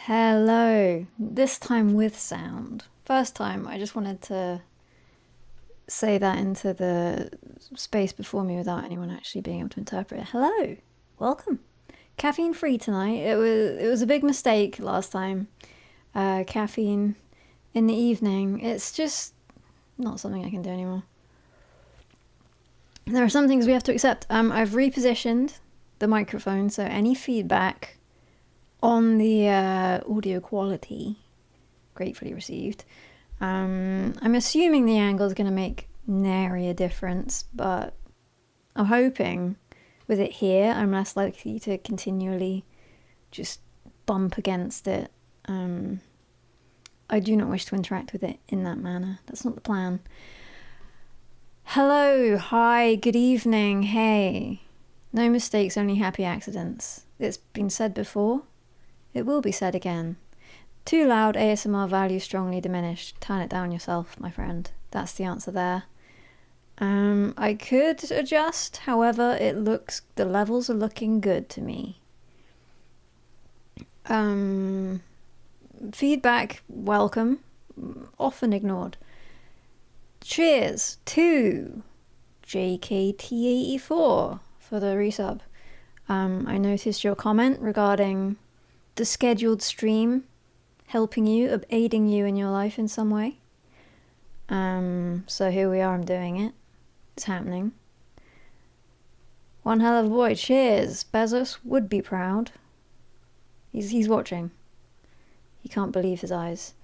Hello, this time with sound. First time, I just wanted to say that into the space before me without anyone actually being able to interpret it. Hello, welcome. Caffeine free tonight. It was a big mistake last time. Caffeine in the evening. It's just not something I can do anymore. There are some things we have to accept. I've repositioned the microphone, so any feedback on the audio quality, gratefully received. I'm assuming the angle is going to make nary a difference, but I'm hoping with it here, I'm less likely to continually just bump against it. I do not wish to interact with it in that manner. That's not the plan. Hello, hi, good evening, hey. No mistakes, only happy accidents. It's been said before. It will be said again. Too loud, ASMR value strongly diminished. Turn it down yourself, my friend. That's the answer there. I could adjust, however, the levels are looking good to me. Feedback, welcome. Often ignored. Cheers to JKT84 for the resub. I noticed your comment regarding the scheduled stream helping you, aiding you in your life in some way. So here we are, I'm doing it. It's happening. One hell of a boy. Cheers. Bezos would be proud. He's watching. He can't believe his eyes.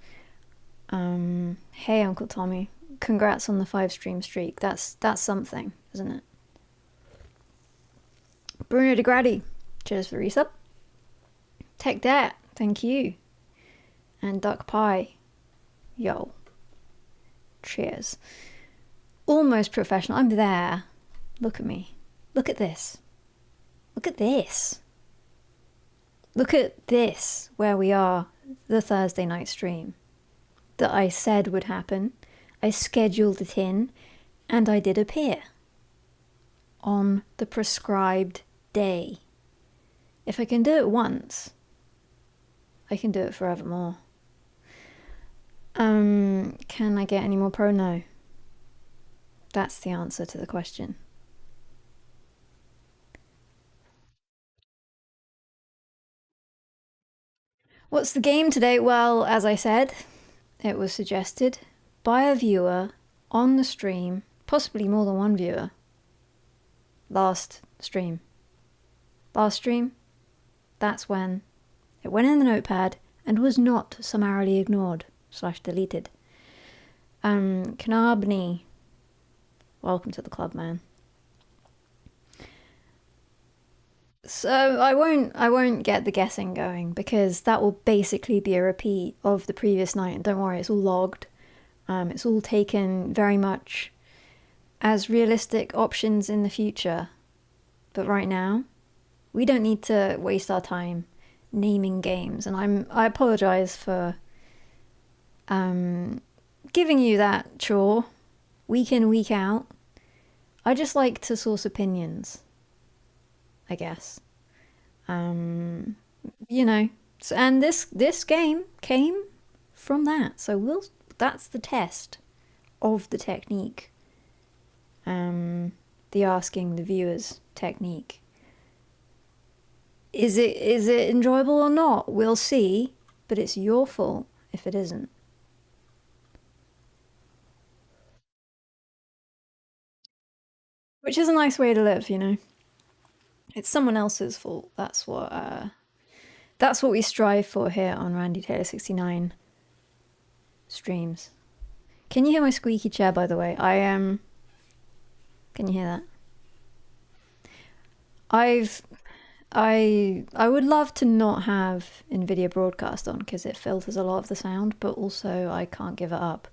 Hey, Uncle Tommy. Congrats on the 5-stream streak. That's something, isn't it? Bruno de Grady. Cheers for resub. Take that. Thank you. And Duck Pie. Yo. Cheers. Almost professional. I'm there. Look at me. Look at this. Look at this. Look at this, where we are, the Thursday night stream. That I said would happen. I scheduled it in, and I did appear. On the prescribed day. If I can do it once, I can do it forevermore. Can I get any more pro? No. That's the answer to the question. What's the game today? Well, as I said, it was suggested by a viewer on the stream, possibly more than one viewer. Last stream. Last stream, that's when it went in the notepad and was not summarily ignored / deleted. Knabney, welcome to the club, man. So I won't get the guessing going because that will basically be a repeat of the previous night. And don't worry, it's all logged. It's all taken very much as realistic options in the future. But right now, we don't need to waste our time naming games. And I apologize for giving you that chore week in, week out. I just like to source opinions, I guess. You know, and this game came from that. So that's the test of the technique. The asking the viewers technique. Is it enjoyable or not? We'll see, but it's your fault if it isn't. Which is a nice way to live, you know. It's someone else's fault. That's what we strive for here on Randy Taylor 69 streams. Can you hear my squeaky chair, by the way? Can you hear that? I would love to not have NVIDIA Broadcast on because it filters a lot of the sound, but also I can't give it up.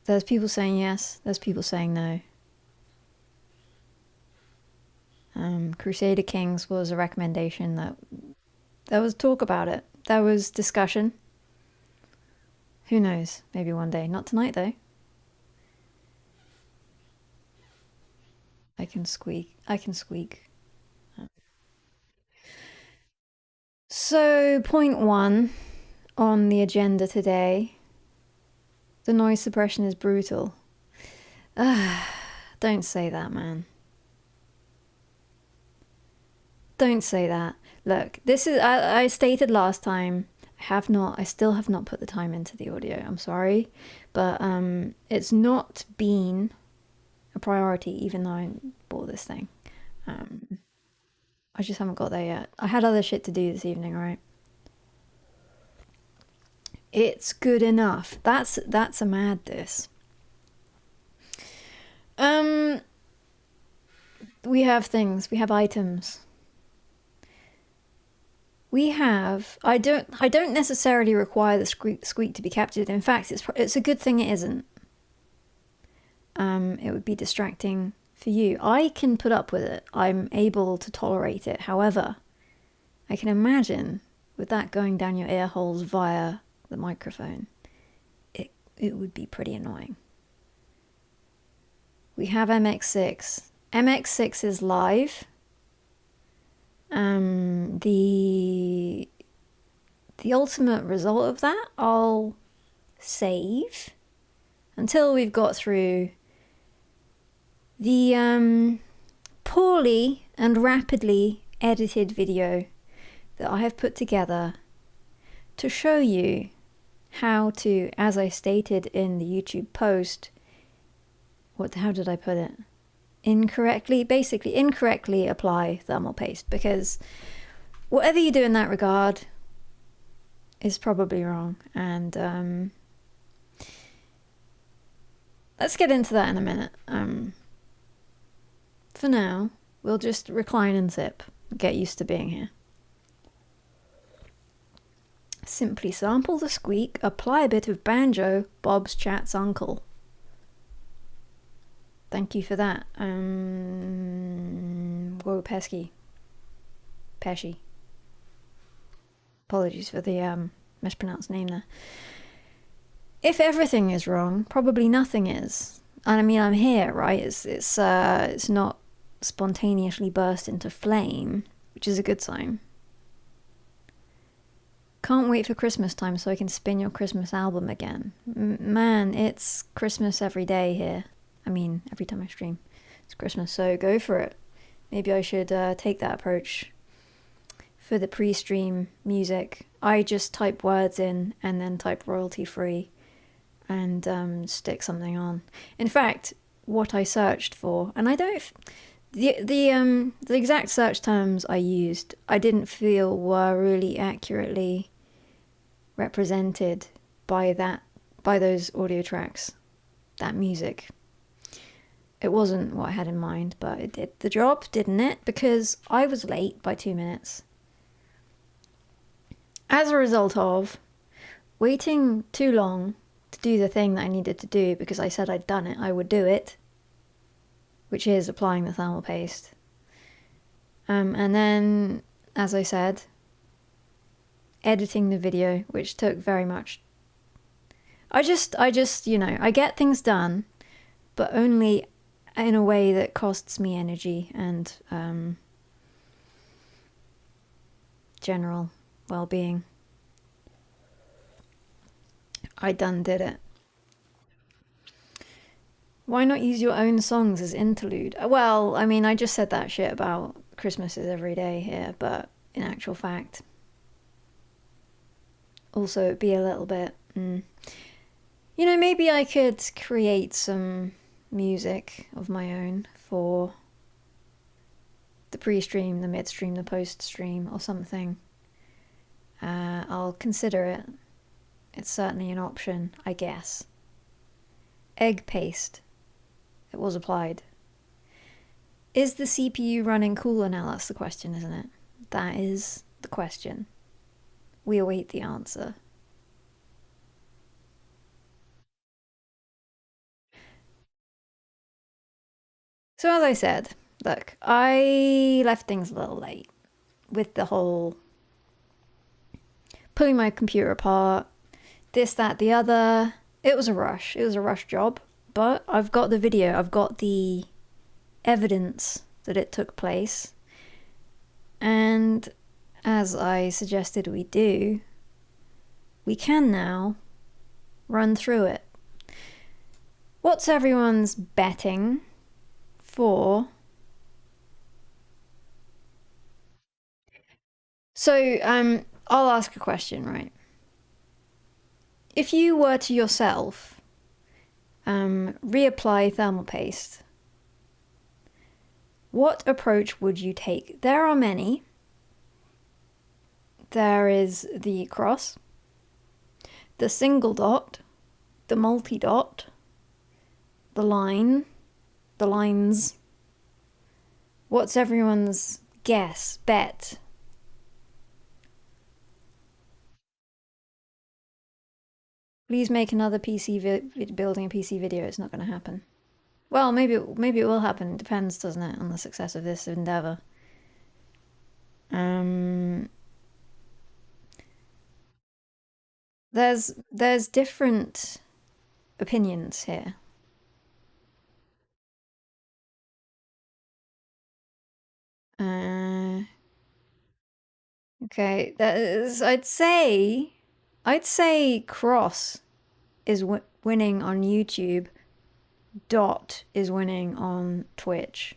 There's people saying yes, there's people saying no. Crusader Kings was a recommendation that there was talk about it. There was discussion. Who knows? Maybe one day. Not tonight, though. I can squeak. So, point one on the agenda today, the noise suppression is brutal. Don't say that, man. Don't say that. Look, this is, I stated last time, I still have not put the time into the audio, I'm sorry, but it's not been a priority even though I bought this thing. I just haven't got there yet. I had other shit to do this evening, right? It's good enough. That's a mad this. We have things, we have items. We have, I don't necessarily require the squeak to be captured. In fact, it's a good thing it isn't. It would be distracting for you. I can put up with it. I'm able to tolerate it. However, I can imagine with that going down your ear holes via the microphone, it would be pretty annoying. We have MX6. MX6 is live. The ultimate result of that, I'll save until we've got through the poorly and rapidly edited video that I have put together to show you how to, as I stated in the YouTube post, how did I put it? Basically incorrectly apply thermal paste, because whatever you do in that regard is probably wrong. And let's get into that in a minute. For now, we'll just recline and sip, get used to being here. Simply sample the squeak, apply a bit of banjo, Bob's Chat's uncle. Thank you for that. Whoa, pesky. Pesci. Apologies for the mispronounced name there. If everything is wrong, probably nothing is. And I mean, I'm here, right? It's not spontaneously burst into flame, which is a good sign. Can't wait for Christmas time so I can spin your Christmas album again. Man, it's Christmas every day here. I mean, every time I stream, it's Christmas, so go for it. Maybe I should take that approach for the pre-stream music. I just type words in and then type royalty free and stick something on. In fact, what I searched for, and I don't, the exact search terms I used, I didn't feel were really accurately represented by those audio tracks, that music. It wasn't what I had in mind, but it did the job, didn't it? Because I was late by 2 minutes. As a result of waiting too long to do the thing that I needed to do, because I said I'd done it, I would do it, which is applying the thermal paste. And then, as I said, editing the video, which took very much. I just, I get things done, but only in a way that costs me energy and general well-being. I done did it. Why not use your own songs as interlude? Well, I mean, I just said that shit about Christmas is every day here, but in actual fact, also it'd be a little bit, maybe I could create some music of my own for the pre-stream, the mid-stream, the post-stream, or something. I'll consider it. It's certainly an option, I guess. Egg paste. It was applied. Is the CPU running cooler now? That's the question, isn't it? That is the question. We await the answer. So as I said, look, I left things a little late with the whole pulling my computer apart, this, that, the other. It was a rush. It was a rush job, but I've got the video. I've got the evidence that it took place. And as I suggested we do, we can now run through it. What's everyone's betting for? So, I'll ask a question, right? If you were to yourself reapply thermal paste, what approach would you take? There are many. There is the cross, the single dot, the multi-dot, the line, the lines. What's everyone's guess, bet? Please make another building a PC video. It's not going to happen. Well, maybe it will happen. It depends, doesn't it, on the success of this endeavor. There's different opinions here. Okay, that is, I'd say cross is winning on YouTube. Dot is winning on Twitch.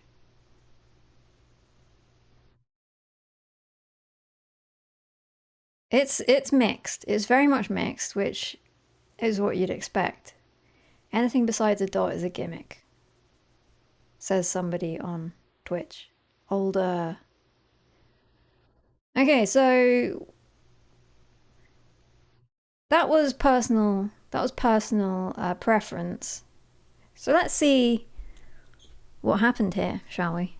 It's mixed. It's very much mixed, which is what you'd expect. Anything besides a dot is a gimmick, says somebody on Twitch. Older. Okay, so that was personal preference. So let's see what happened here, shall we?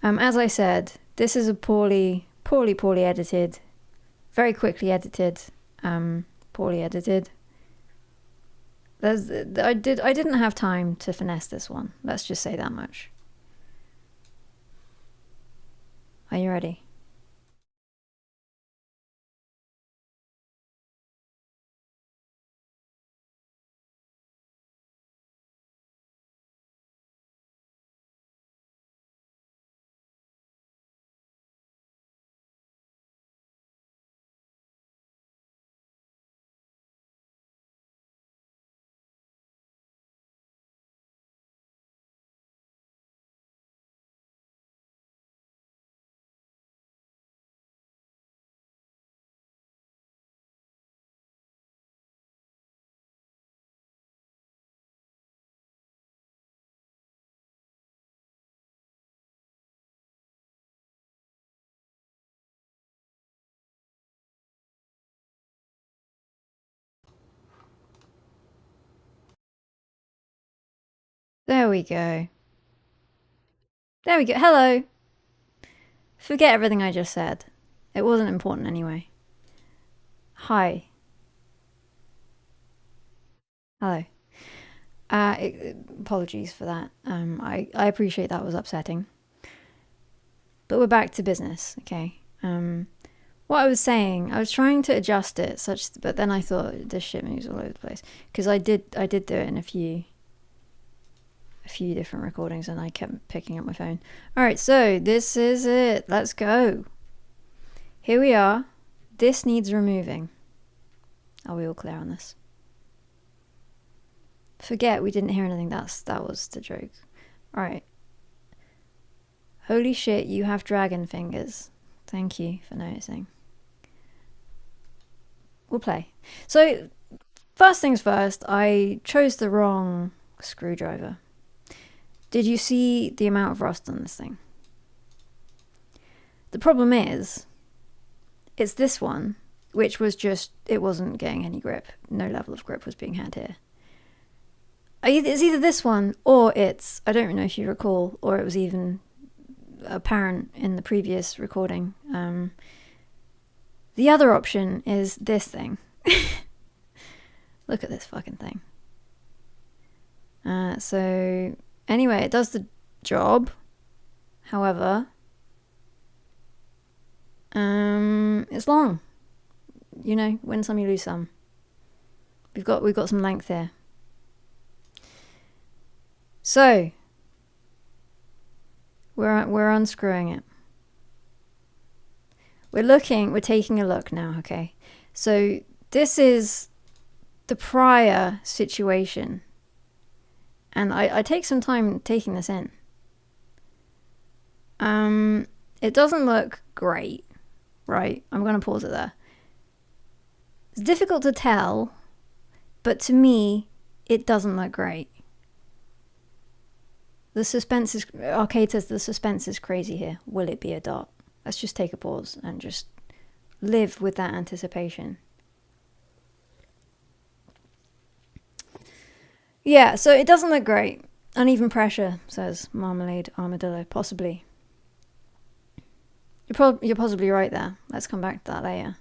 As I said, this is a poorly edited, very quickly edited, poorly edited. I didn't have time to finesse this one. Let's just say that much. Are you ready? There we go. There we go. Hello. Forget everything I just said. It wasn't important anyway. Hi. Hello. Apologies for that. I appreciate that was upsetting. But we're back to business, okay? What I was saying, I was trying to adjust it but then I thought this shit moves all over the place because I did do it in a few different recordings and I kept picking up my phone. All right, so this is it. Let's go. Here we are. This needs removing. Are we all clear on this? Forget we didn't hear anything. That was the joke. All right. Holy shit, you have dragon fingers. Thank you for noticing. We'll play. So, first things first, I chose the wrong screwdriver. Did you see the amount of rust on this thing? The problem is, it's this one, which was just, it wasn't getting any grip. No level of grip was being had here. It's either this one, or it's, I don't know if you recall, or it was even apparent in the previous recording. The other option is this thing. Look at this fucking thing. So anyway, it does the job. However, it's long. You know, win some, you lose some. We've got some length here. So we're unscrewing it. we're taking a look now, okay? So this is the prior situation. And I take some time taking this in. It doesn't look great, right? I'm going to pause it there. It's difficult to tell, but to me, it doesn't look great. The suspense is... Arcade says the suspense is crazy here. Will it be a dot? Let's just take a pause and just live with that anticipation. Yeah, so it doesn't look great. Uneven pressure, says Marmalade Armadillo. Possibly. You're possibly right there. Let's come back to that later.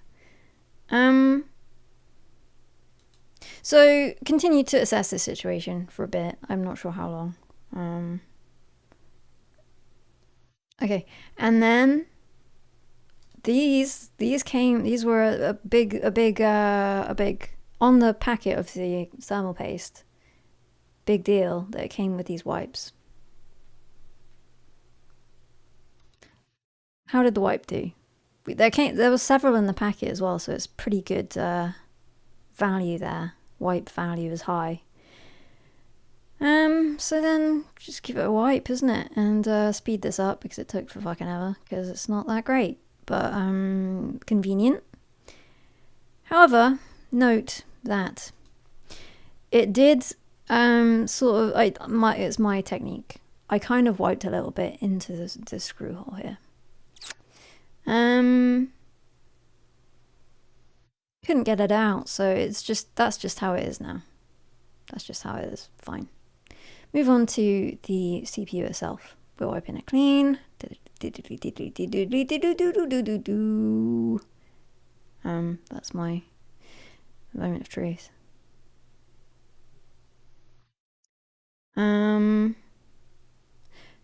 So continue to assess this situation for a bit. I'm not sure how long. Okay, and then these were a big on the packet of the thermal paste. Big deal that it came with these wipes. How did the wipe do? There was several in the packet as well, so it's pretty good value there. Wipe value is high. So then just give it a wipe, isn't it? And speed this up because it took for fucking ever, because it's not that great, but convenient. However, note that it did it's my technique. I kind of wiped a little bit into this screw hole here. Couldn't get it out, so that's just how it is now. That's just how it is. Fine. Move on to the CPU itself. We're wiping it clean. That's my moment of truth.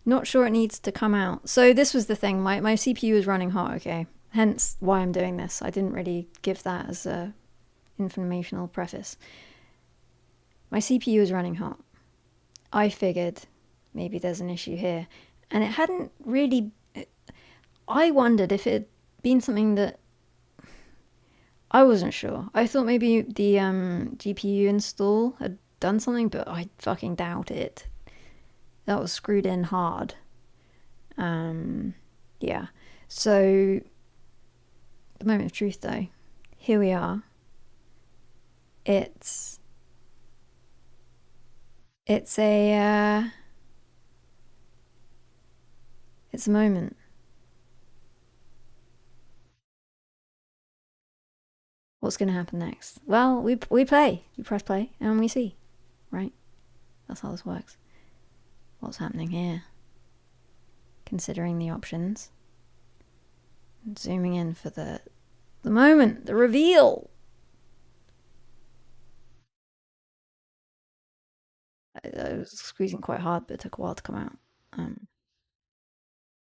Not sure it needs to come out. So this was the thing. My CPU is running hot, okay? Hence why I'm doing this. I didn't really give that as a informational preface. My CPU is running hot. I figured maybe there's an issue here. And it hadn't really... I wondered if it had been something that... I wasn't sure. I thought maybe the GPU install had done something, but I fucking doubt it. That was screwed in hard. Yeah. So, the moment of truth though. Here we are. It's a moment. What's going to happen next? Well, we play. We press play and we see. Right? That's how this works. What's happening here? Considering the options. Zooming in for the moment, the reveal. I was squeezing quite hard, but it took a while to come out.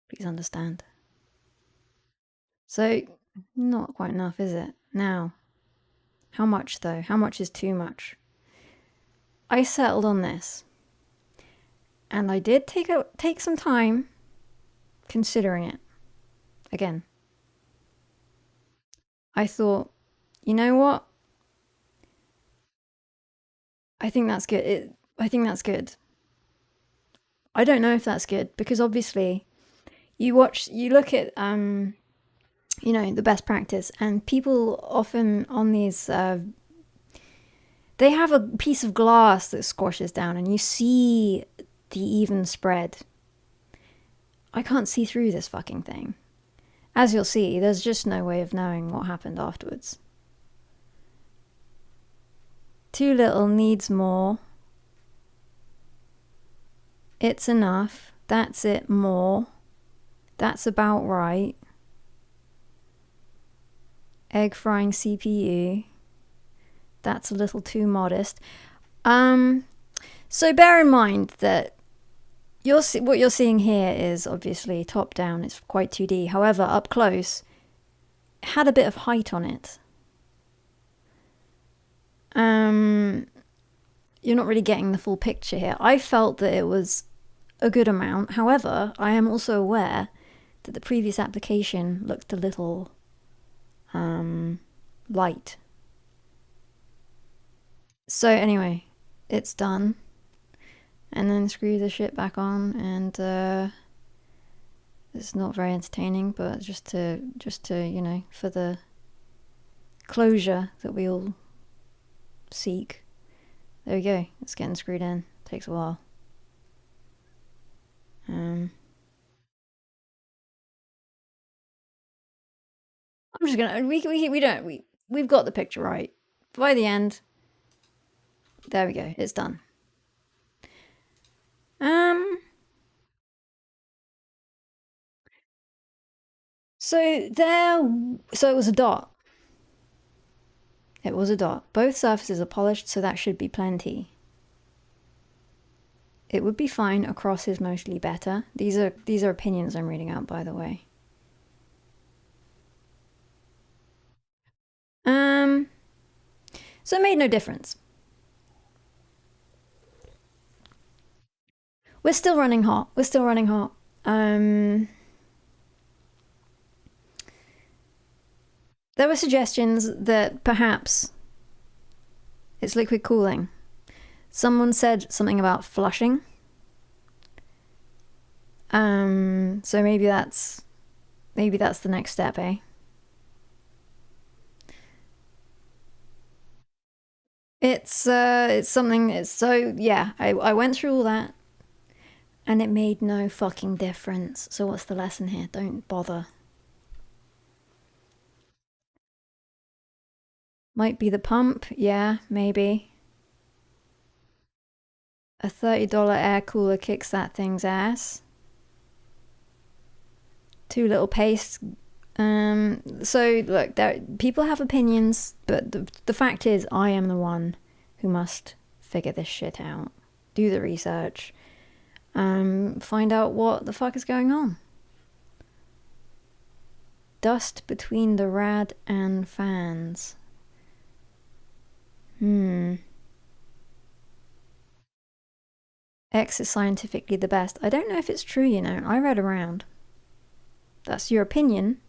Please understand. So, not quite enough, is it? Now, how much though? How much is too much? I settled on this. And I did take some time considering it. Again. I thought, you know what? I think that's good. I think that's good. I don't know if that's good because obviously you look at the best practice, and people often on these they have a piece of glass that squashes down and you see the even spread. I can't see through this fucking thing. As you'll see, there's just no way of knowing what happened afterwards. Too little needs more. It's enough. That's it, more. That's about right. Egg frying CPU. That's a little too modest. So bear in mind that what you're seeing here is obviously top down. It's quite 2D. However, up close, it had a bit of height on it. You're not really getting the full picture here. I felt that it was a good amount. However, I am also aware that the previous application looked a little light. So anyway, it's done. And then screw the shit back on, and it's not very entertaining, but just to for the closure that we all seek. There we go. It's getting screwed in. Takes a while. I'm just gonna we've got the picture right. By the end, there we go. It's done. So it was a dot. It was a dot. Both surfaces are polished, so that should be plenty. It would be fine. Across is mostly better. These are opinions I'm reading out, by the way. So it made no difference. We're still running hot. There were suggestions that perhaps it's liquid cooling. Someone said something about flushing. So maybe that's the next step, eh? It's something. I went through all that, and it made no fucking difference. So what's the lesson here? Don't bother. Might be the pump, yeah, maybe. A $30 air cooler kicks that thing's ass. Too little paste. So look, people have opinions, but the fact is, I am the one who must figure this shit out. Do the research. Find out what the fuck is going on. Dust between the rad and fans. X is scientifically the best. I don't know if it's true, I read around. That's your opinion.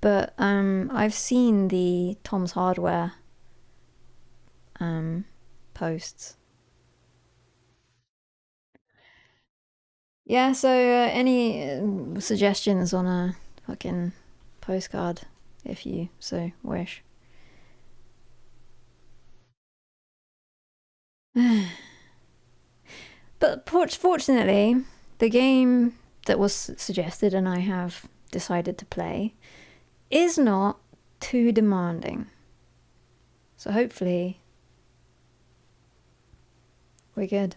But I've seen the Tom's Hardware posts. Yeah, so any suggestions on a fucking postcard, if you so wish. But fortunately, the game that was suggested and I have decided to play is not too demanding. So hopefully we're good.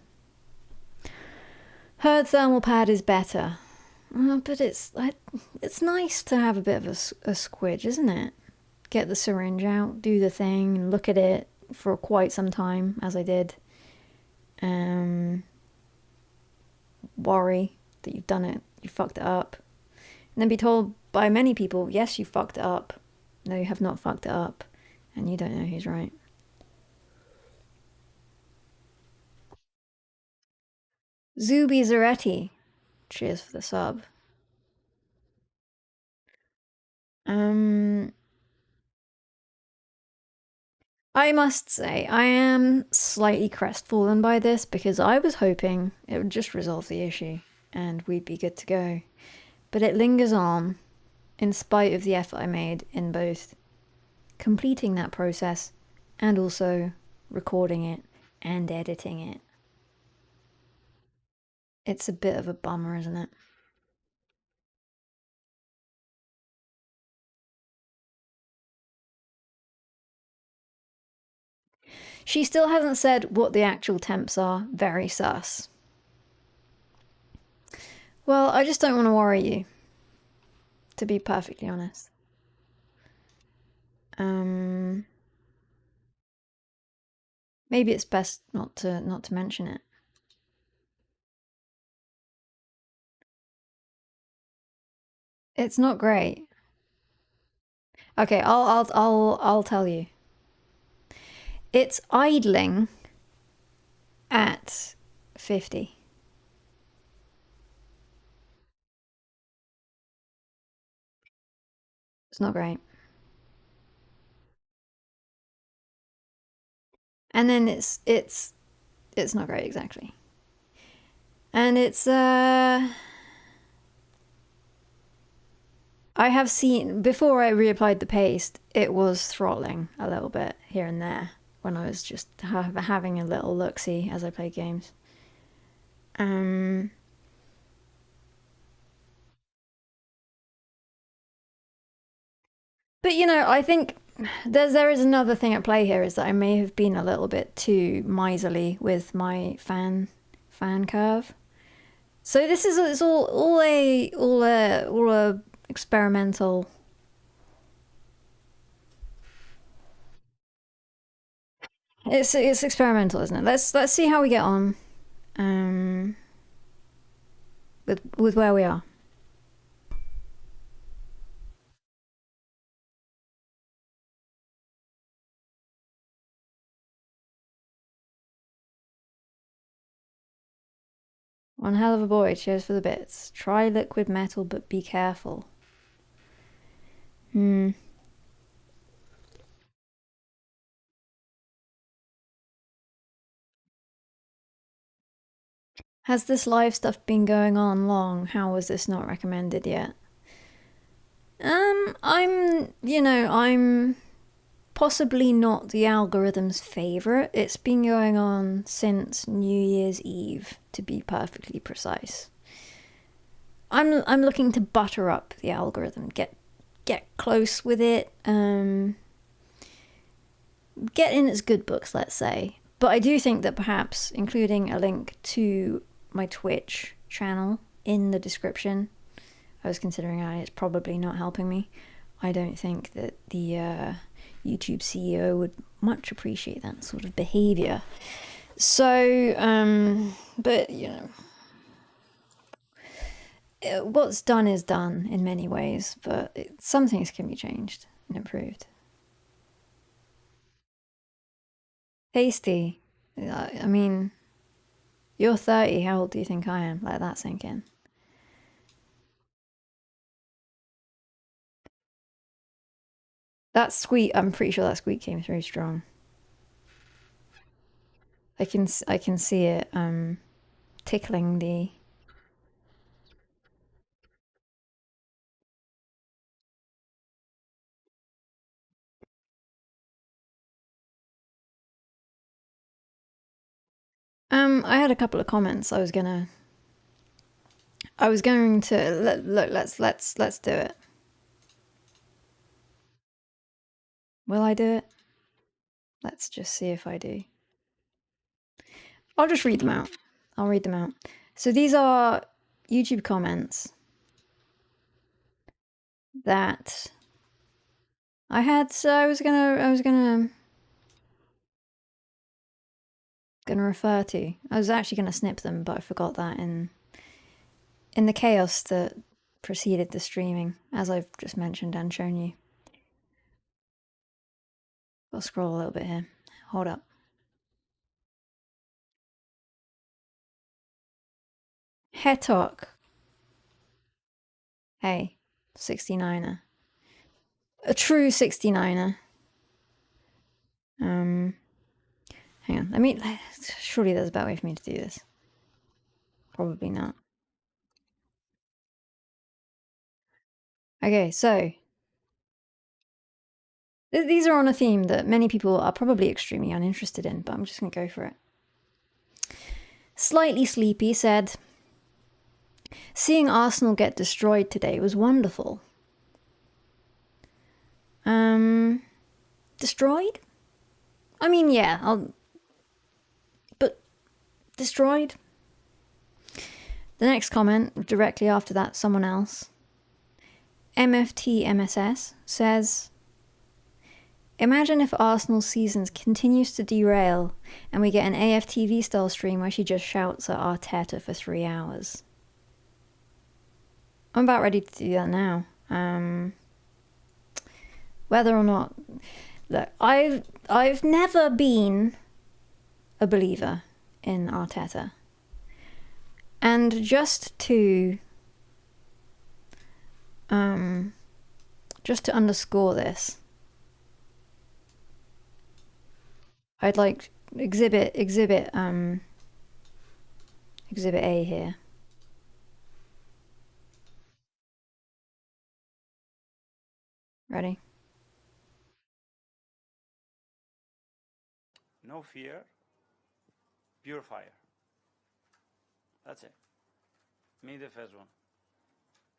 Heard thermal pad is better. But it's nice to have a bit of a squidge, isn't it? Get the syringe out, do the thing, and look at it for quite some time, as I did. Worry that you've done it, you fucked it up. And then be told by many people, yes, you fucked it up. No, you have not fucked it up. And you don't know who's right. Zuby Zaretti. Cheers for the sub. I must say, I am slightly crestfallen by this because I was hoping it would just resolve the issue and we'd be good to go. But it lingers on in spite of the effort I made in both completing that process and also recording it and editing it. It's a bit of a bummer, isn't it? She still hasn't said what the actual temps are. Very sus. Well, I just don't want to worry you, to be perfectly honest. Maybe it's best not to mention it. It's not great. Okay, I'll tell you. It's idling at 50. It's not great. And then it's not great exactly. And it's I have seen before I reapplied the paste, it was throttling a little bit here and there when I was just having a little look-see as I played games. But you know, I think there is another thing at play here, is that I may have been a little bit too miserly with my fan curve. So this is it's all a experimental. It's experimental, isn't it? Let's see how we get on, um, with where we are. One hell of a boy. Cheers for the bits. Try liquid metal, but be careful. Has this live stuff been going on long? How was this not recommended yet? I'm possibly not the algorithm's favourite. It's been going on since New Year's Eve, to be perfectly precise. I'm looking to butter up the algorithm, get close with it, get in its good books, let's say. But I do think that perhaps including a link to my Twitch channel in the description, I was considering it's probably not helping me. I don't think that the YouTube CEO would much appreciate that sort of behavior. So, but you know, what's done is done in many ways, but some things can be changed and improved. Tasty. I mean, you're 30. How old do you think I am? Let that sink in. That squeak, I'm pretty sure that squeak came through strong. I can see it tickling the. I had a couple of comments. I was going to look. Let's do it. Will I do it? Let's just see if I do. I'll just read them out. I'll read them out. So these are YouTube comments that I had. So I was gonna refer to. I was actually gonna snip them, but I forgot that in the chaos that preceded the streaming, as I've just mentioned and shown you. I'll scroll a little bit here. Hold up. Hetok. Hey, 69er. A true 69er. Hang on. Surely there's a better way for me to do this. Probably not. Okay, so these are on a theme that many people are probably extremely uninterested in, but I'm just going to go for it. Slightly Sleepy said, seeing Arsenal get destroyed today was wonderful. Destroyed? I mean, yeah, but destroyed? The next comment, directly after that, someone else. MFT says, imagine if Arsenal's seasons continues to derail and we get an AFTV style stream where she just shouts at Arteta for 3 hours. I'm about ready to do that now. Whether or not, look, I've never been a believer in Arteta, and just to just to underscore this, I'd like exhibit A here. Ready? No fear, pure fire. That's it. Me, the first one.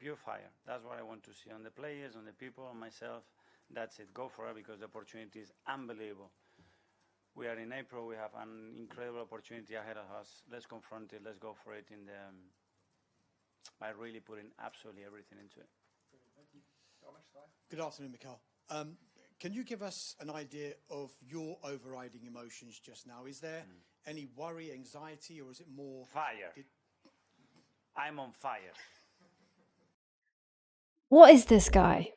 Pure fire. That's what I want to see on the players, on the people, on myself. That's it. Go for it because the opportunity is unbelievable. We are in April. We have an incredible opportunity ahead of us. Let's confront it. Let's go for it in the by really putting absolutely everything into it. Thank you. Good afternoon, Mikhail. Can you give us an idea of your overriding emotions just now? Is there any worry, anxiety, or is it more... Fire. I'm on fire. What is this guy?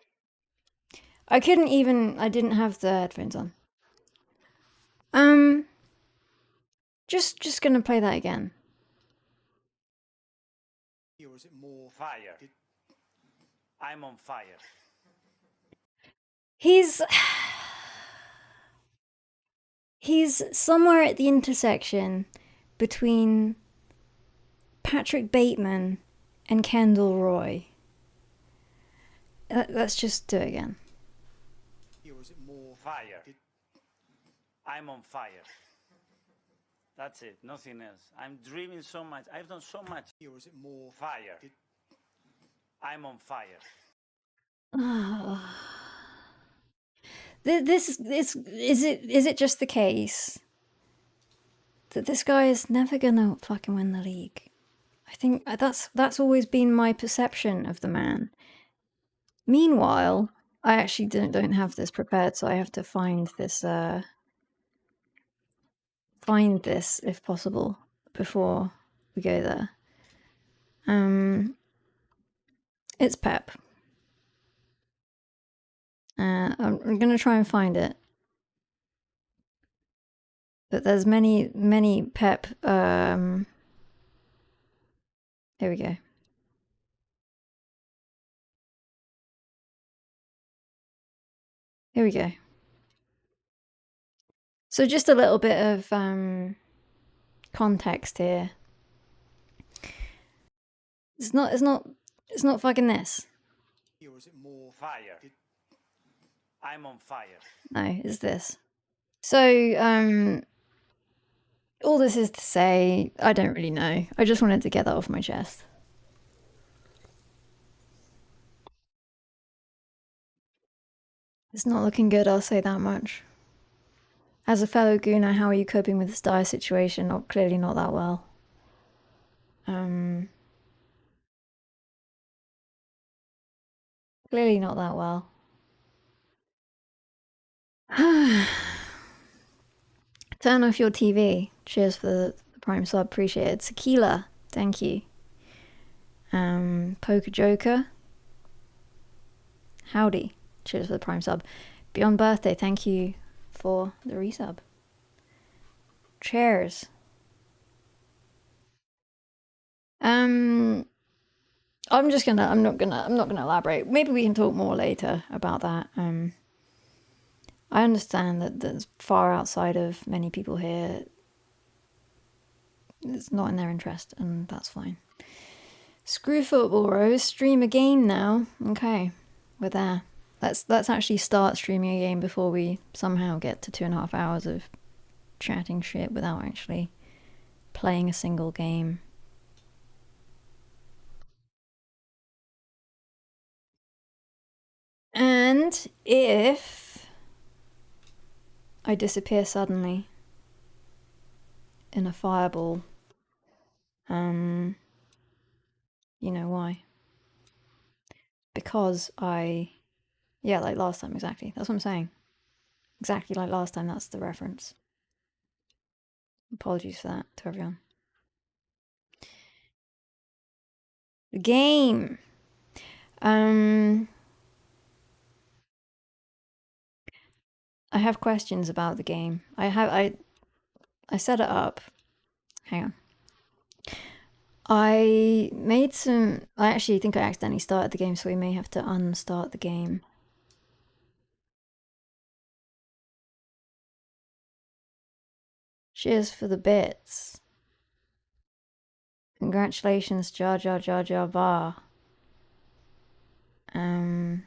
I didn't have the headphones on. Just gonna play that again. Or is it more... Fire. I'm on fire. He's somewhere at the intersection between Patrick Bateman and Kendall Roy. Let's just do it again. Or is it more... Fire. I'm on fire. That's it. Nothing else. I'm dreaming so much. I've done so much. Or is it more... Fire. I'm on fire. Is it just the case that this guy is never gonna fucking win the league? I think that's always been my perception of the man. Meanwhile, I actually don't have this prepared, so I have to find this if possible before we go there. It's Pep. I'm gonna try and find it, but there's many Pep. Here we go. Here we go. So just a little bit of context here. It's not fucking this. Or is it more... Fire. I'm on fire. No, it's this. So all this is to say, I don't really know. I just wanted to get that off my chest. It's not looking good, I'll say that much. As a fellow Gooner, how are you coping with this dire situation? Clearly not that well. Clearly not that well. Turn off your TV. Cheers for the Prime sub, appreciate it. Tequila, thank you. Poker Joker. Howdy. Cheers for the Prime sub. Beyond Birthday, thank you for the resub. Cheers. I'm not gonna elaborate. Maybe we can talk more later about that. I understand that that's far outside of many people here. It's not in their interest, and that's fine. Screw football, Rose. Stream a game now. Okay, we're there. Let's actually start streaming a game before we somehow get to 2.5 hours of chatting shit without actually playing a single game. And if I disappear suddenly in a fireball, you know why? Because yeah, like last time, exactly. That's what I'm saying. Exactly like last time, that's the reference. Apologies for that to everyone. The game. I have questions about the game. I set it up. Hang on. I actually think I accidentally started the game, so we may have to unstart the game. Cheers for the bits. Congratulations, Jar Jar Jar Jar Bar. And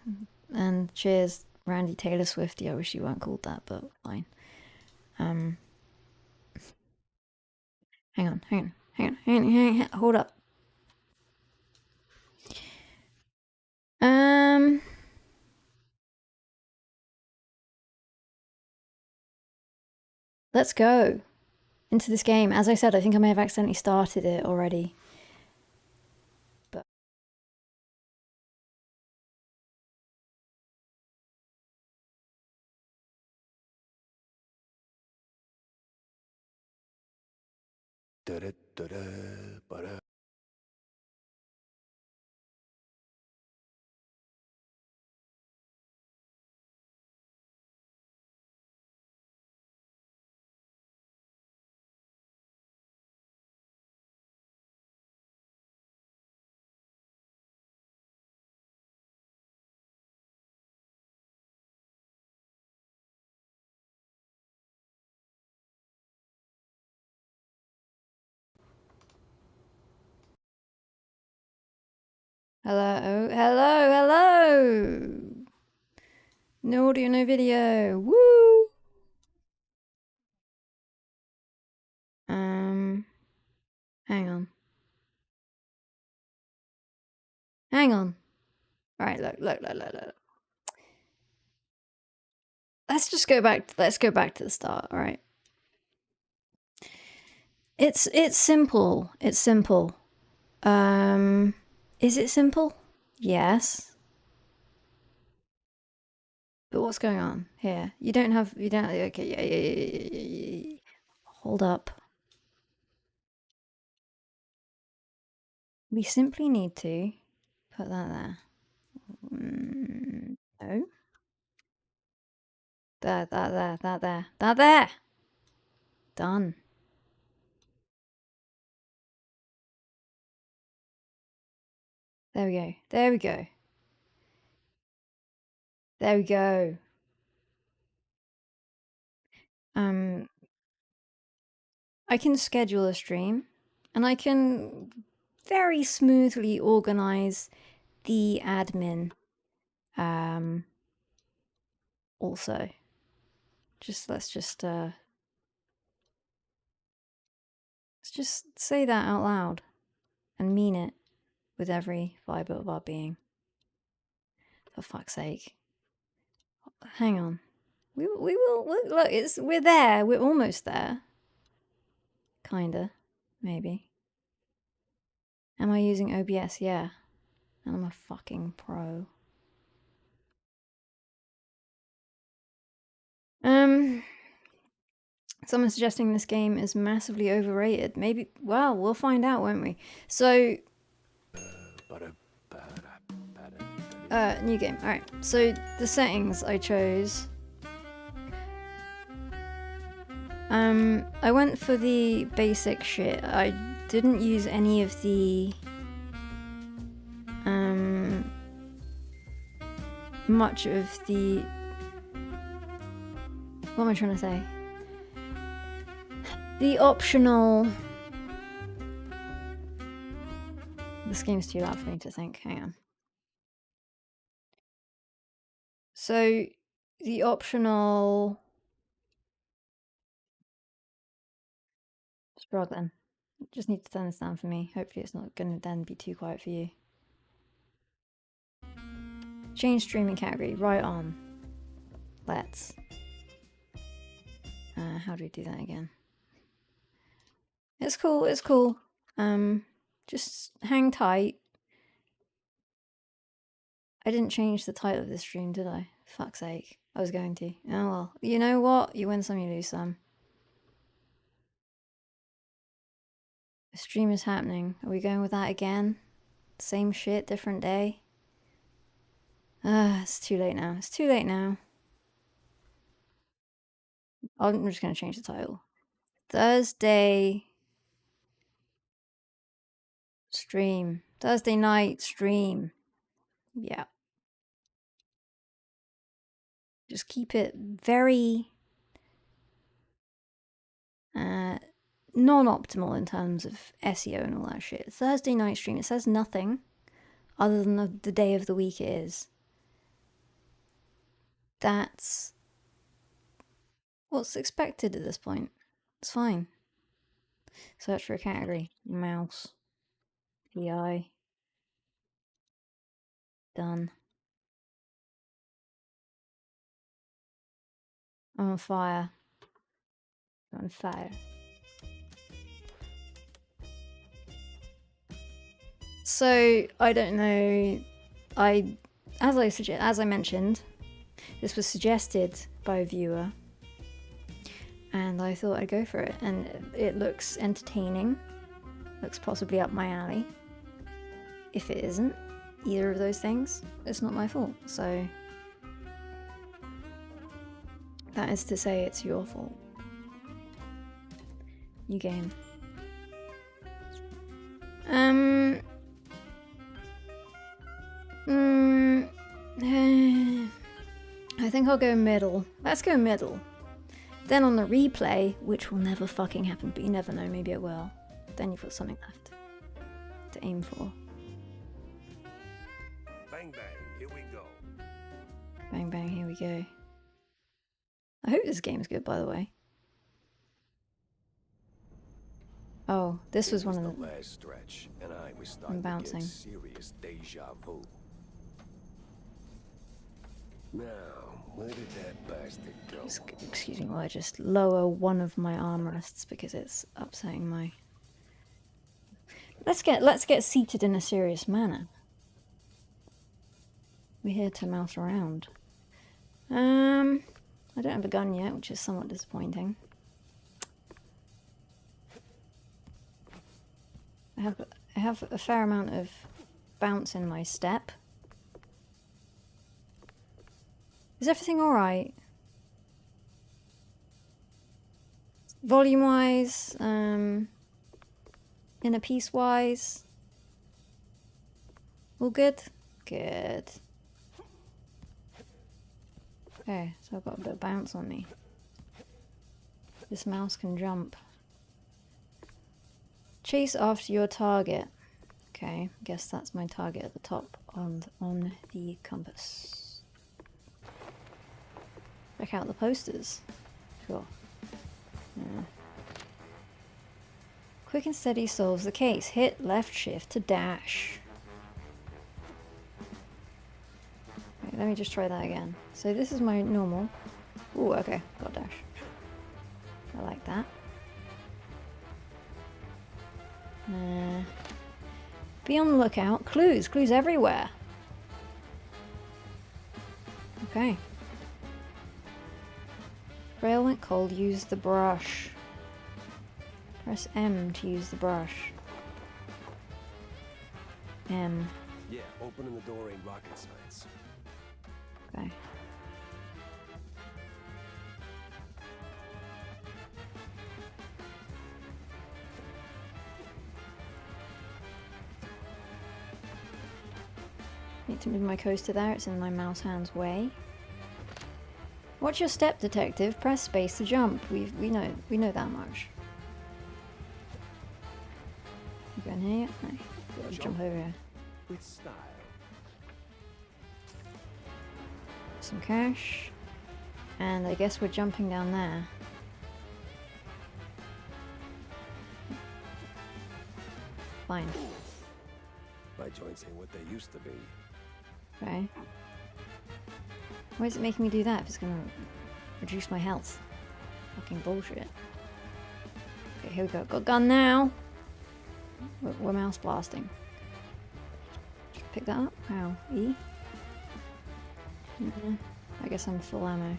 cheers, Randy Taylor Swifty. I wish you weren't called that, but fine. Hang on. Hold up. Let's go into this game. As I said, I think I may have accidentally started it already. But hello. No audio, no video. Woo! Hang on. Alright, look. Let's go back to the start, alright? It's simple. It's simple. Is it simple? Yes. But what's going on here? Okay, yeah. Hold up. We simply need to put that there. No. That there. Done. There we go. I can schedule a stream, and I can very smoothly organize the admin. Also, let's just say that out loud and mean it with every fiber of our being. For fuck's sake. Hang on. We will look. We're there. We're almost there. Kinda, maybe. Am I using OBS? Yeah. And I'm a fucking pro. Someone's suggesting this game is massively overrated. Maybe, well, we'll find out, won't we? So, new game. Alright, so the settings I chose. I went for the basic shit. I didn't use any of the, much of the, what am I trying to say? The optional... This game's too loud for me to think, hang on. So, the optional... Struggling. Just need to turn this down for me. Hopefully it's not going to then be too quiet for you. Change streaming category. Right on. Let's. How do we do that again? It's cool. Just hang tight. I didn't change the title of this stream, did I? Fuck's sake. I was going to. Oh well. You know what? You win some, you lose some. The stream is happening. Are we going with that again? Same shit, different day? It's too late now. I'm just going to change the title. Thursday stream. Thursday night stream. Yeah. Just keep it very Non-optimal in terms of SEO and all that shit. Thursday night stream, it says nothing other than the day of the week it is. That's what's expected at this point. It's fine. Search for a category. Mouse. PI. Done. I'm on fire. I'm on fire. So, I don't know. As I mentioned, this was suggested by a viewer, and I thought I'd go for it. And it looks entertaining. Looks possibly up my alley. If it isn't either of those things, it's not my fault. So, that is to say, it's your fault. You game. I think I'll go middle. Let's go middle. Then on the replay, which will never fucking happen, but you never know, maybe it will. Then you've got something left to aim for. Bang bang, here we go. Bang bang, here we go. I hope this game's good, by the way. Oh, this was one of the last stretch, and I was starting bouncing. to get serious deja vu. Now, where did that bastard go? Excuse me while I just lower one of my armrests because it's upsetting my... Let's get seated in a serious manner. We're here to mouse around. I don't have a gun yet, which is somewhat disappointing. I have a fair amount of bounce in my step. Is everything alright? Volume-wise, inner piece-wise? All good? Good. Okay, so I've got a bit of bounce on me. This mouse can jump. Chase after your target. Okay, guess that's my target at the top on the compass. Check out the posters. Sure. Yeah. Quick and steady solves the case. Hit left shift to dash. Okay, let me just try that again. So this is my normal. Ooh, okay, got dash. I like that. Be on the lookout. Clues everywhere. Okay. Rail went cold, use the brush. Press M to use the brush. M. Yeah, opening the door ain't rocket science. Okay. Need to move my coaster there, it's in my mouse hand's way. Watch your step, detective. Press space to jump. We know that much. You going here? No. Gotta jump over here. With style. Some cash. And I guess we're jumping down there. Fine. My joints ain't what they used to be. Okay. Why is it making me do that if it's gonna reduce my health? Fucking bullshit. Okay, here we go. Got a gun now. We're mouse blasting. Pick that up. Ow. E. I guess I'm full ammo.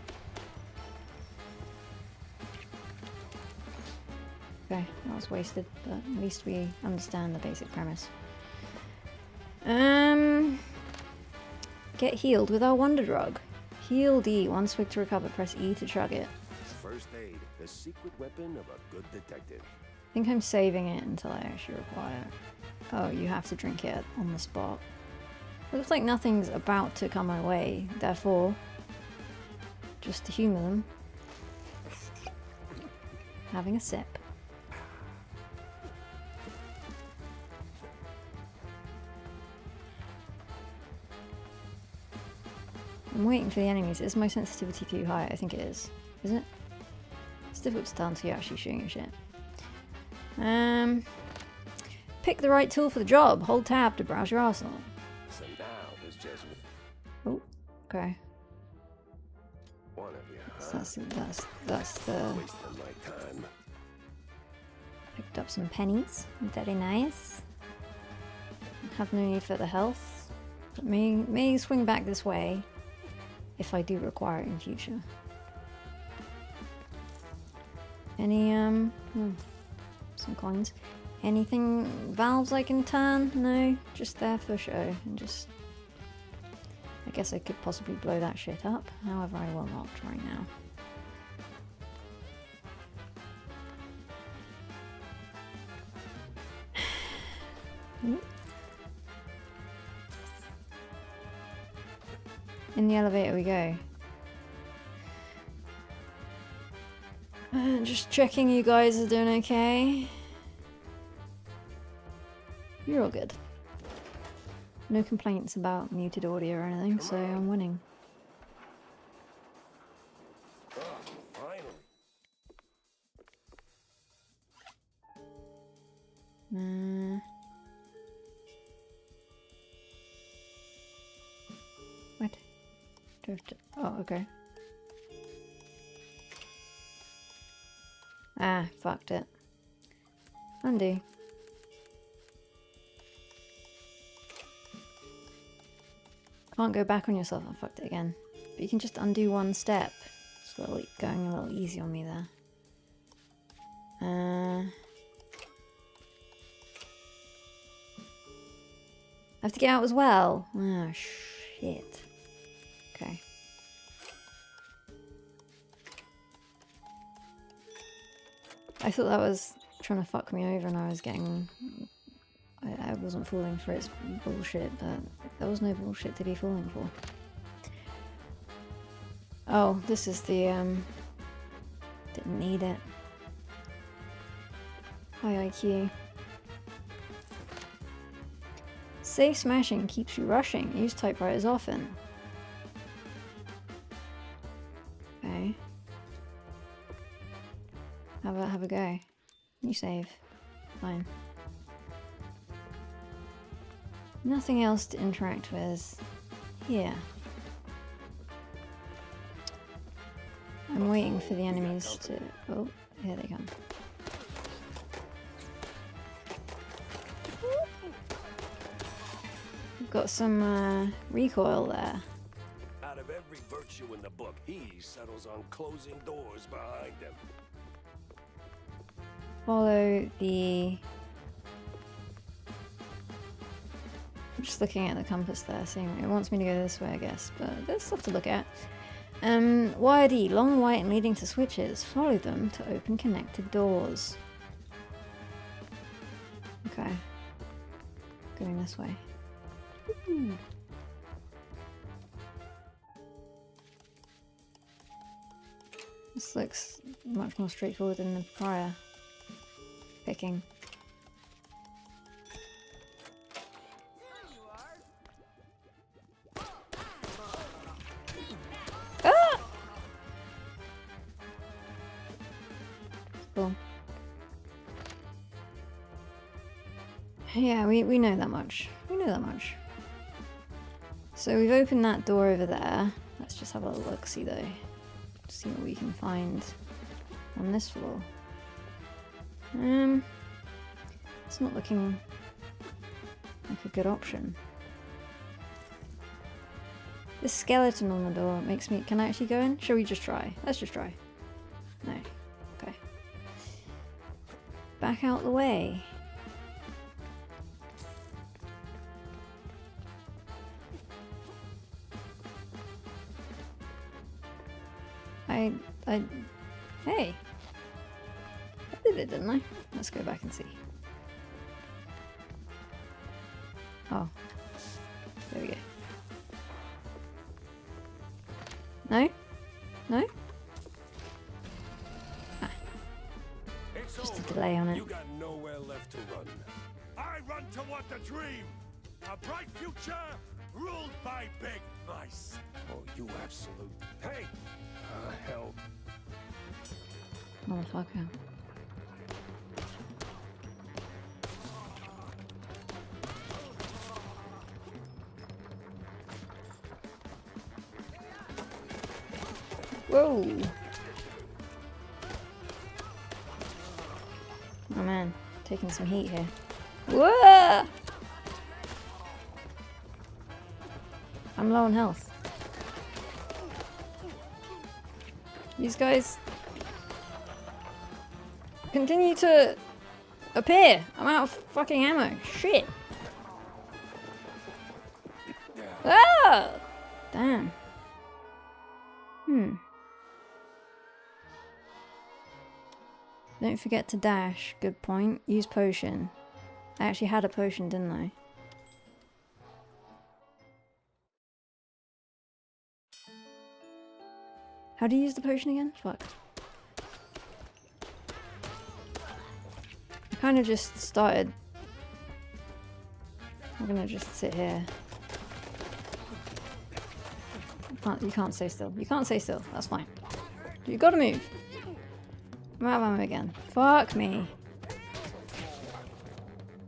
Okay, that was wasted, but at least we understand the basic premise. Get healed with our wonder drug. Heal D. One swig to recover. Press E to chug it. First aid, the secret weapon of a good detective. I think I'm saving it until I actually require it. Oh, you have to drink it on the spot. It looks like nothing's about to come my way, therefore, just to humour them. having a sip. I'm waiting for the enemies. Is my sensitivity too high? I think it is. Is it? It's difficult to tell until you're actually shooting your shit. Pick the right tool for the job. Hold tab to browse your arsenal. So now there's just Oh, okay. one of you, So huh? that's the... Wasting my time. Picked up some pennies. Very nice. Have no need for the health. But may swing back this way if I do require it in future. Any some coins. Anything valves I can turn? No, just there for show and just. I guess I could possibly blow that shit up. However, I will not right now. In the elevator we go. Just checking you guys are doing okay. You're all good. No complaints about muted audio or anything, so I'm winning. Oh, finally. What? Oh, okay. Ah, fucked it. Undo. Can't go back on yourself. I fucked it again. But you can just undo one step. It's going a little easy on me there. I have to get out as well. Ah, shit. Okay. I thought that was trying to fuck me over and I was getting... I wasn't falling for its bullshit, but there was no bullshit to be falling for. Oh, this is the, didn't need it. High IQ. Safe smashing keeps you rushing. Use typewriters often. Okay. Have a go. You save. Fine. Nothing else to interact with here. I'm waiting for the enemies to... Oh, here they come. Got some recoil there. Out of every virtue in the book, he settles on closing doors behind him. Follow the... I'm just looking at the compass there, seeing it wants me to go this way, I guess, but there's stuff to look at. Wire D, long white and leading to switches. Follow them to open connected doors. Okay. Going this way. Ooh. This looks much more straightforward than the prior picking. Ah! Cool. Yeah, we know that much. We know that much. So we've opened that door over there. Let's just have a look-see though. See what we can find on this floor. It's not looking like a good option. This skeleton on the door makes me... Can I actually go in? Shall we just try? Let's just try. No. Okay. Back out the way. Hey! I did it, didn't I? Let's go back and see. Oh. There we go. No? No? Ah. to want the dream. A bright future ruled by big mice. Oh, you absolute... Hey! Hell. Motherfucker. Whoa! Oh man, taking some heat here. Whoa! I'm low on health. These guys continue to appear. I'm out of fucking ammo. Shit. Ah! Damn. Don't forget to dash. Good point. Use potion. I actually had a potion, didn't I? How do you use the potion again? Fuck. I kind of just started. I'm gonna just sit here. You can't stay still. You can't stay still. That's fine. You gotta move. I'm out of ammo again. Fuck me.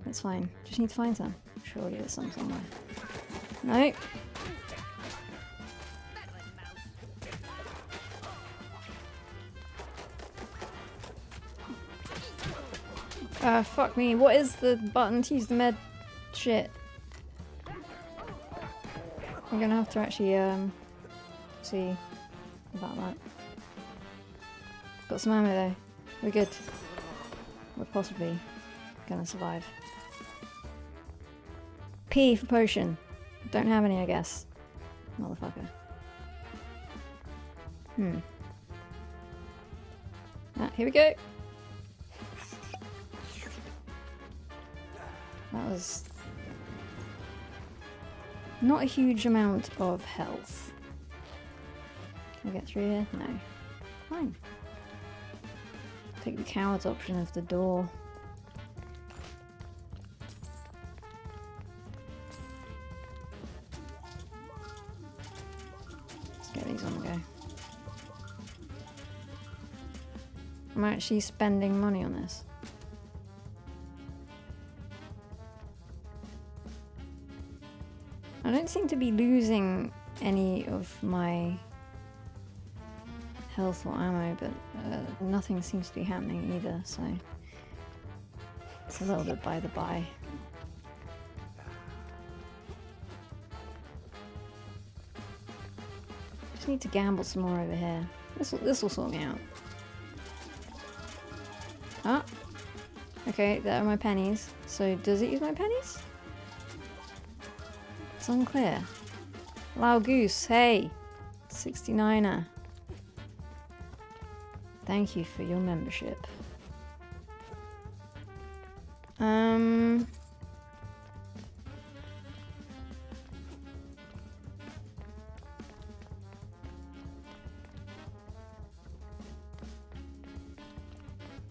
That's fine. Just need to find some. Surely there's some somewhere. No. Fuck me. What is the button to use the med shit? I'm gonna have to actually, see about that. Got some ammo though. We're good. We're possibly gonna survive. P for potion. Don't have any, I guess. Motherfucker. Ah, here we go. That was not a huge amount of health. Can I get through here? No. Fine. Take the coward's option of the door. Let's get these on the go. I'm actually spending money on this. I don't seem to be losing any of my health or ammo, but nothing seems to be happening either, so it's a little bit by the by. Just need to gamble some more over here. This will sort me out. Ah, okay, there are my pennies. So does it use my pennies? It's unclear. Lao Goose, hey, 69er. Thank you for your membership.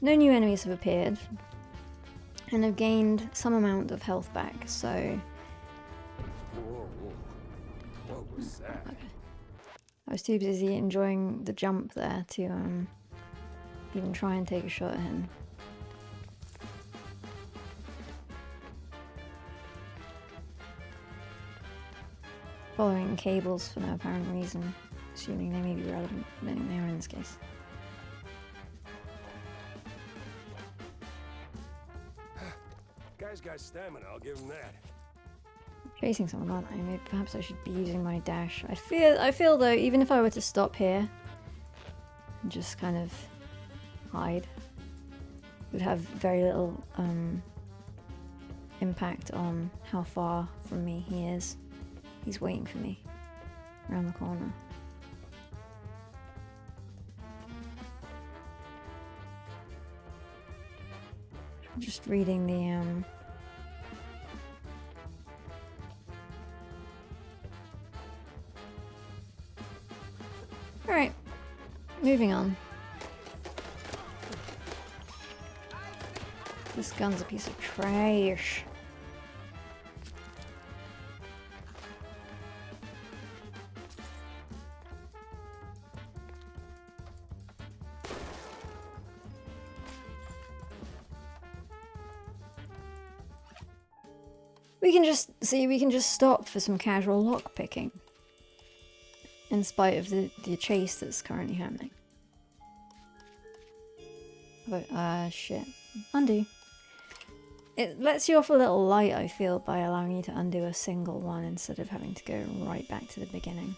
No new enemies have appeared, and have gained some amount of health back, so... Whoa. What was that? Okay. I was too busy enjoying the jump there to even try and take a shot at him. Following cables for no apparent reason, assuming they may be relevant, but they are in this case. Guy's got stamina, I'll give him that. Chasing someone, aren't I? Maybe perhaps I should be using my dash. I feel though, even if I were to stop here and just kind of hide, it would have very little impact on how far from me he is. He's waiting for me around the corner. I'm just reading the Alright, moving on. This gun's a piece of trash. We can just stop for some casual lockpicking. In spite of the chase that's currently happening. But, shit. Undo. It lets you off a little light, I feel, by allowing you to undo a single one instead of having to go right back to the beginning.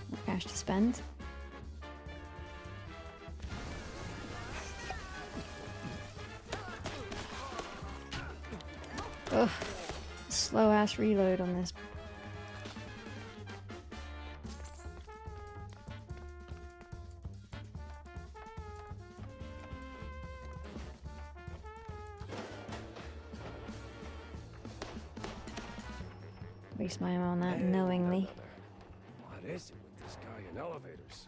More cash to spend. Ugh. Slow ass reload on this. Waste my ammo on that knowingly. What is it with this guy in elevators?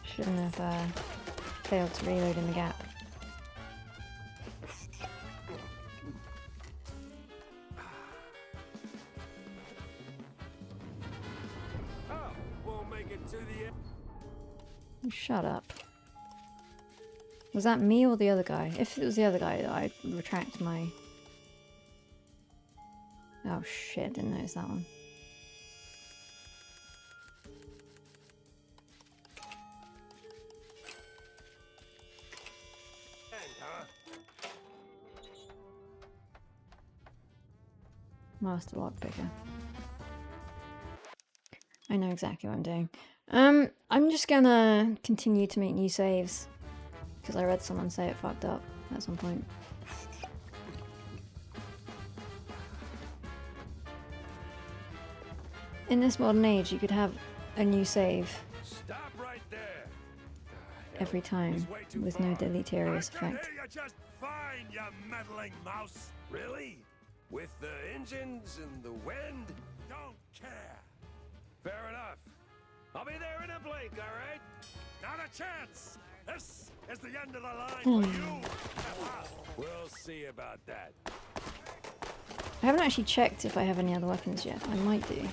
Shouldn't have failed to reload in the gap. Shut up. Was that me or the other guy? If it was the other guy, I'd retract my... Oh shit, didn't notice that one. Master lockpicker. I know exactly what I'm doing. I'm just gonna continue to make new saves because I read someone say it fucked up at some point. In this modern age, you could have a new save Right there. every time with no deleterious effect. You just fine, you meddling mouse. Really? With the engines and the wind? Don't care. Fair enough. I'll be there in a blink, all right? Not a chance. This is the end of the line for you. We'll see about that. I haven't actually checked if I have any other weapons yet. I might do.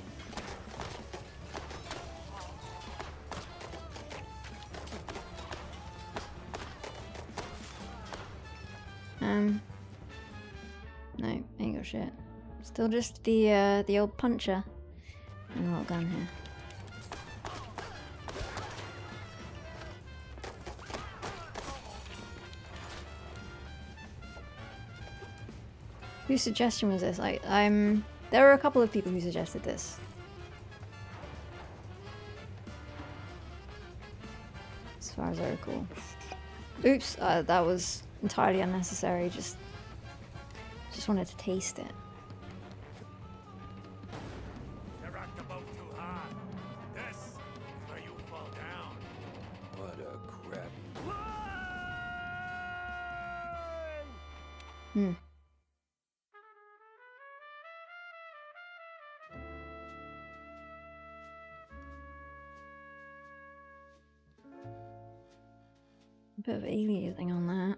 No, ain't got shit. Still just the old puncher and a little gun here. Whose suggestion was this? There were a couple of people who suggested this. As far as I recall. Oops, that was entirely unnecessary. Just wanted to taste it. You rocked the boat too hard. This is where you fall down. What a crappy line! A bit of aliasing on that.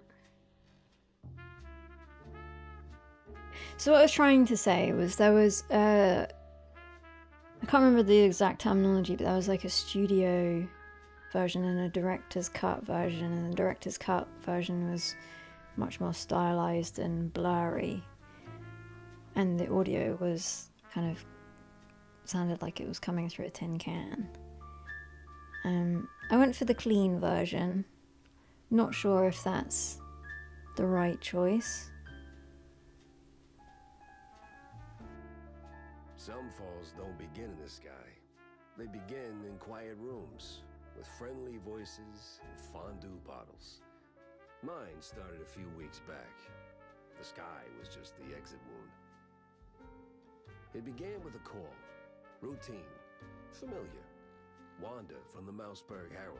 So what I was trying to say was there was I can't remember the exact terminology, but there was like a studio version and a director's cut version, and the director's cut version was much more stylized and blurry, and the audio was kind of sounded like it was coming through a tin can. I went for the clean version. Not sure if that's the right choice. Some falls don't begin in the sky. They begin in quiet rooms, with friendly voices and fondue bottles. Mine started a few weeks back. The sky was just the exit wound. It began with a call. Routine. Familiar. Wanda from the Mouseburg Herald.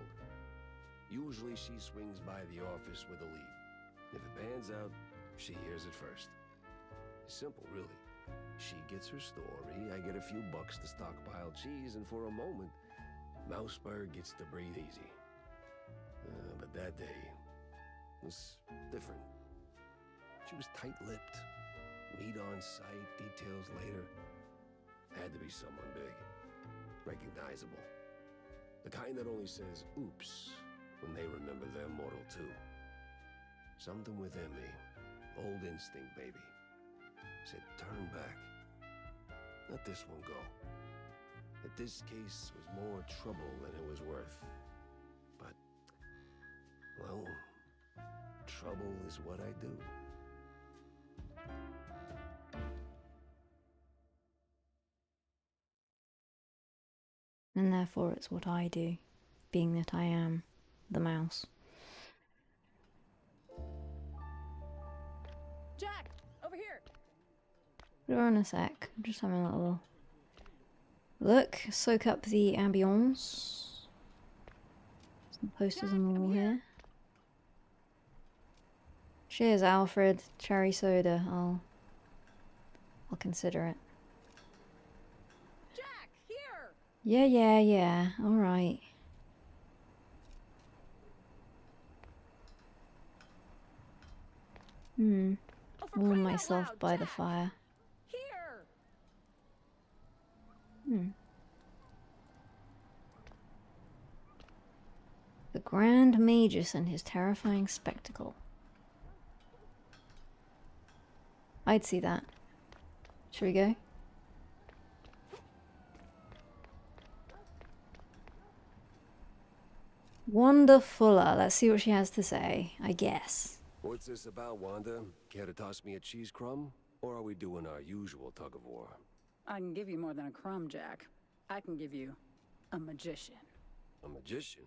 Usually she swings by the office with a lead. If it pans out, she hears it first. It's simple, really. She gets her story, I get a few bucks to stockpile cheese, and for a moment, Mouseburg gets to breathe easy. But that day was different. She was tight-lipped. Meat on sight, details later. Had to be someone big. Recognizable. The kind that only says, oops, when they remember their mortal too. Something within me, old instinct, baby, said turn back. Let this one go. That this case was more trouble than it was worth. But, well, trouble is what I do. And therefore it's what I do, being that I am the mouse. Jack, over here. Put her on a sec. I'm just having a little look, soak up the ambience. Some posters on the wall here. Cheers, Alfred. Cherry soda. I'll consider it. Jack, here. Yeah. All right. Oh, for Warm crying out myself loud, by the Jack, fire. Here. The Grand Magus and his terrifying spectacle. I'd see that. Should we go? Wanda Fuller. Let's see what she has to say, I guess. What's this about, Wanda? Care to toss me a cheese crumb? Or are we doing our usual tug of war? I can give you more than a crumb, Jack. I can give you a magician. A magician?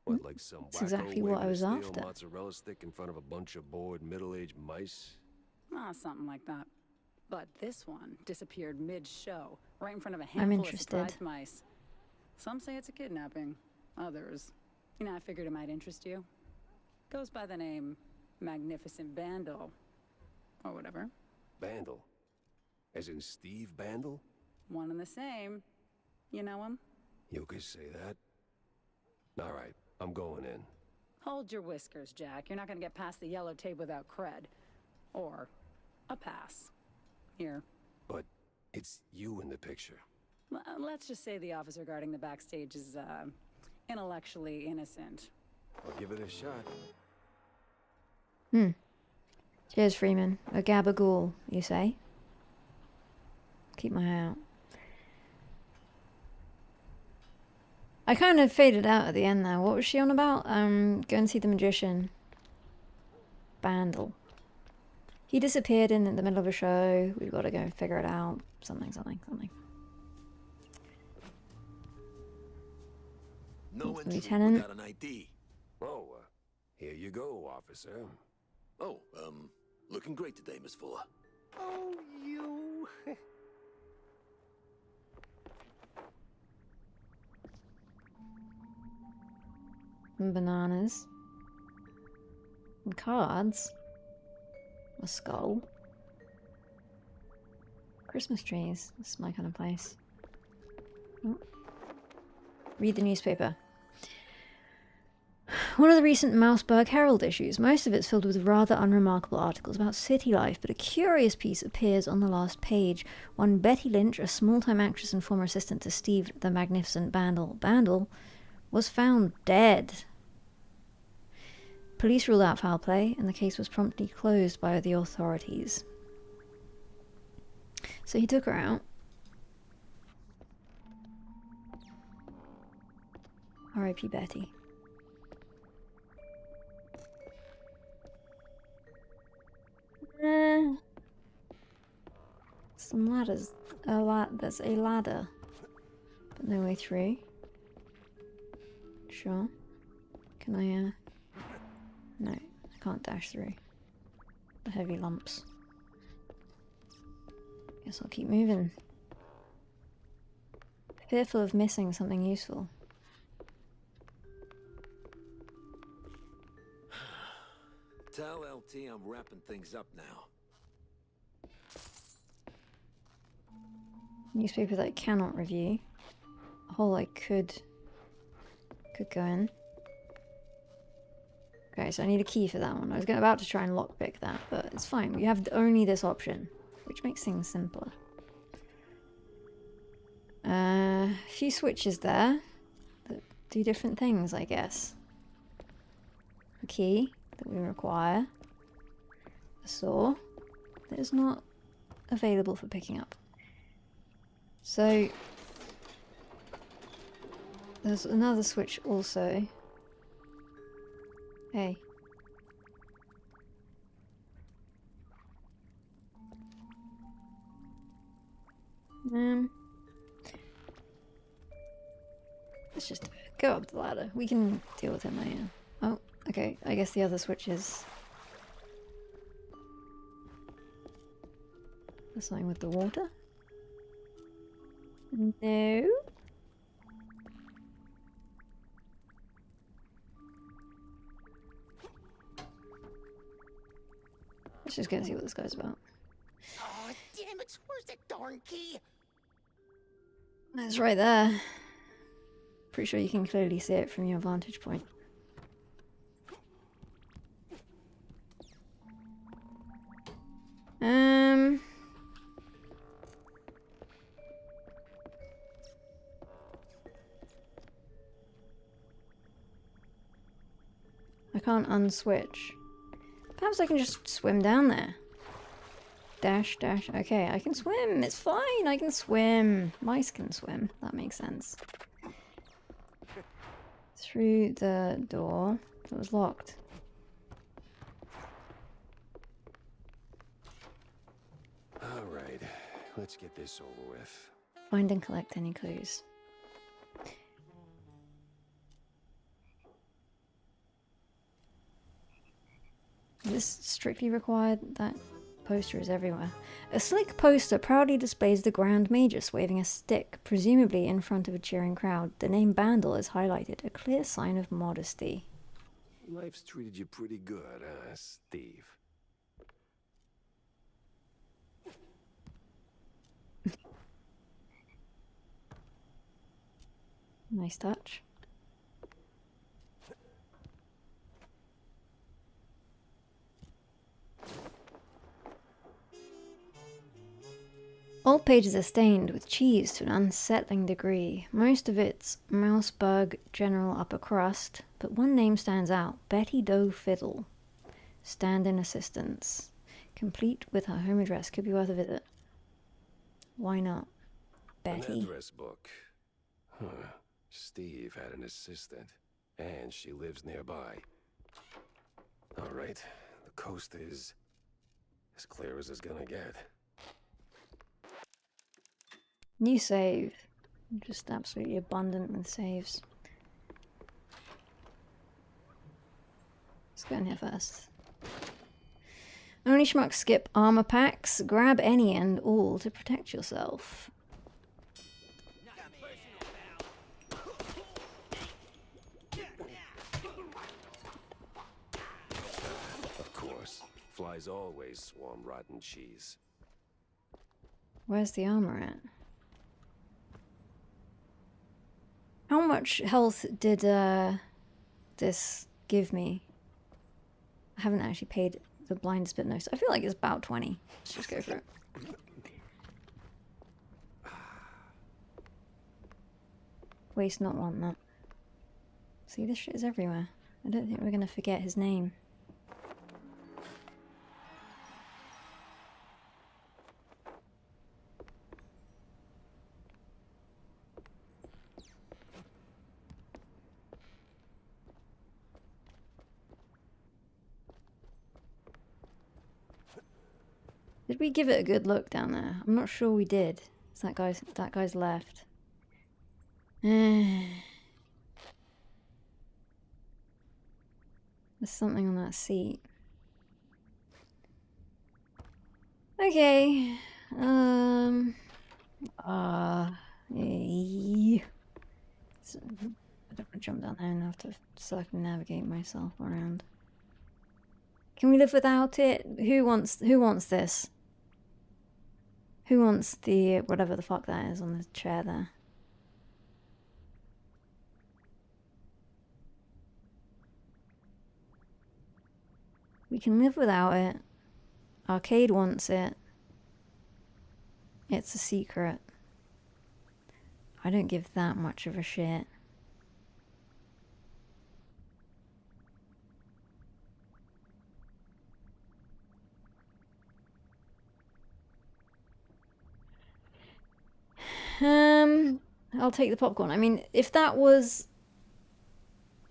What, like some That's wacko exactly what I waving a was steel after. mozzarella stick in front of a bunch of bored middle-aged mice? Ah, something like that. But this one disappeared mid-show, right in front of a I'm handful of interested. surprised mice. Some say it's a kidnapping. Others, I figured it might interest you. Goes by the name Magnificent Bandle. Or whatever. Bandle? As in Steve Bandle? One and the same. You know him? You could say that. All right, I'm going in. Hold your whiskers, Jack. You're not gonna get past the yellow tape without cred. Or a pass. Here. But it's you in the picture. Let's just say the officer guarding the backstage is, intellectually innocent. I'll give it a shot. Cheers, Freeman. A gabagool, you say? Keep my eye out. I kind of faded out at the end there. What was she on about? Go and see the magician. Bandle. He disappeared in the middle of a show. We've got to go figure it out. Something. No entry Lieutenant. without an ID. Oh, here you go, officer. Oh, looking great today, Miss Fuller. Oh, you... And bananas. And cards. A skull. Christmas trees. This is my kind of place. Oh. Read the newspaper. One of the recent Mouseburg Herald issues. Most of it's filled with rather unremarkable articles about city life, but a curious piece appears on the last page. One Betty Lynch, a small-time actress and former assistant to Steve the Magnificent Bandle, was found dead. Police ruled out foul play, and the case was promptly closed by the authorities. So he took her out. R.I.P. Betty. Some ladders. There's a ladder. But no way through. Sure. Can I, No, I can't dash through. The heavy lumps. Guess I'll keep moving. Fearful of missing something useful. Tell LT I'm wrapping things up now. Newspaper that I cannot review. A hole I could go in. Okay, so I need a key for that one. I was about to try and lockpick that, but it's fine. We have only this option, which makes things simpler. A few switches there that do different things, I guess. A key that we require. A saw that is not available for picking up. So there's another switch also. Hey. Let's just go up the ladder. We can deal with him later. Oh, okay. I guess the other switch is the sign with the water. No. Let's just go and see what this guy's about. Oh, damn it! Where's that darn key? It's right there. Pretty sure you can clearly see it from your vantage point. I can't unswitch. Perhaps I can just swim down there. Dash, dash. Okay, I can swim. It's fine. I can swim. Mice can swim. That makes sense. Through the door that was locked. All right, let's get this over with. Find and collect any clues. Is this strictly required? That poster is everywhere. A slick poster proudly displays the Grand Magus waving a stick, presumably in front of a cheering crowd. The name Bandle is highlighted, a clear sign of modesty. Life's treated you pretty good, huh, Steve? Nice touch. All pages are stained with cheese to an unsettling degree. Most of it's Mouseburg General Upper Crust, but one name stands out, Betty Doe Fiddle. Stand-in assistance. Complete with her home address. Could be worth a visit. Why not? Betty. An address book. Huh. Steve had an assistant, and she lives nearby. All right, the coast is as clear as it's gonna get. New save. Just absolutely abundant with saves. Let's go in here first. Only schmucks skip armor packs. Grab any and all to protect yourself. Of course, flies always swarm rotten cheese. Where's the armor at? How much health did this give me? I haven't actually paid the blindest bit notice. I feel like it's about 20. Let's just go for it. Waste not, want not. See, this shit is everywhere. I don't think we're gonna forget his name. Did we give it a good look down there? I'm not sure we did. That guy's left. There's something on that seat. Okay. I don't want to jump down there and have to circumnavigate myself around. Can we live without it? Who wants this? Who wants the whatever the fuck that is on the chair there? We can live without it. Arcade wants it. It's a secret. I don't give that much of a shit. I'll take the popcorn. I mean, if that was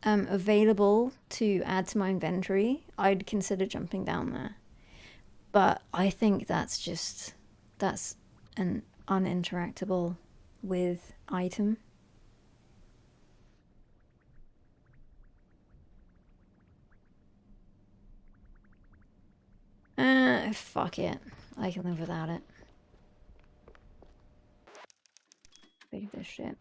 available to add to my inventory, I'd consider jumping down there. But I think that's an uninteractable with item. Fuck it. I can live without it. Big this shit.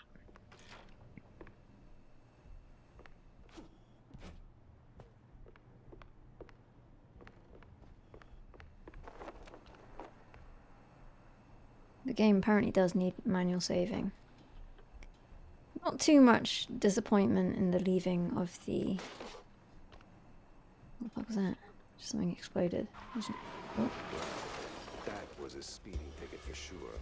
The game apparently does need manual saving. Not too much disappointment in the leaving of the... What the fuck was that? Just something exploded. Oh. That was a speeding ticket for sure.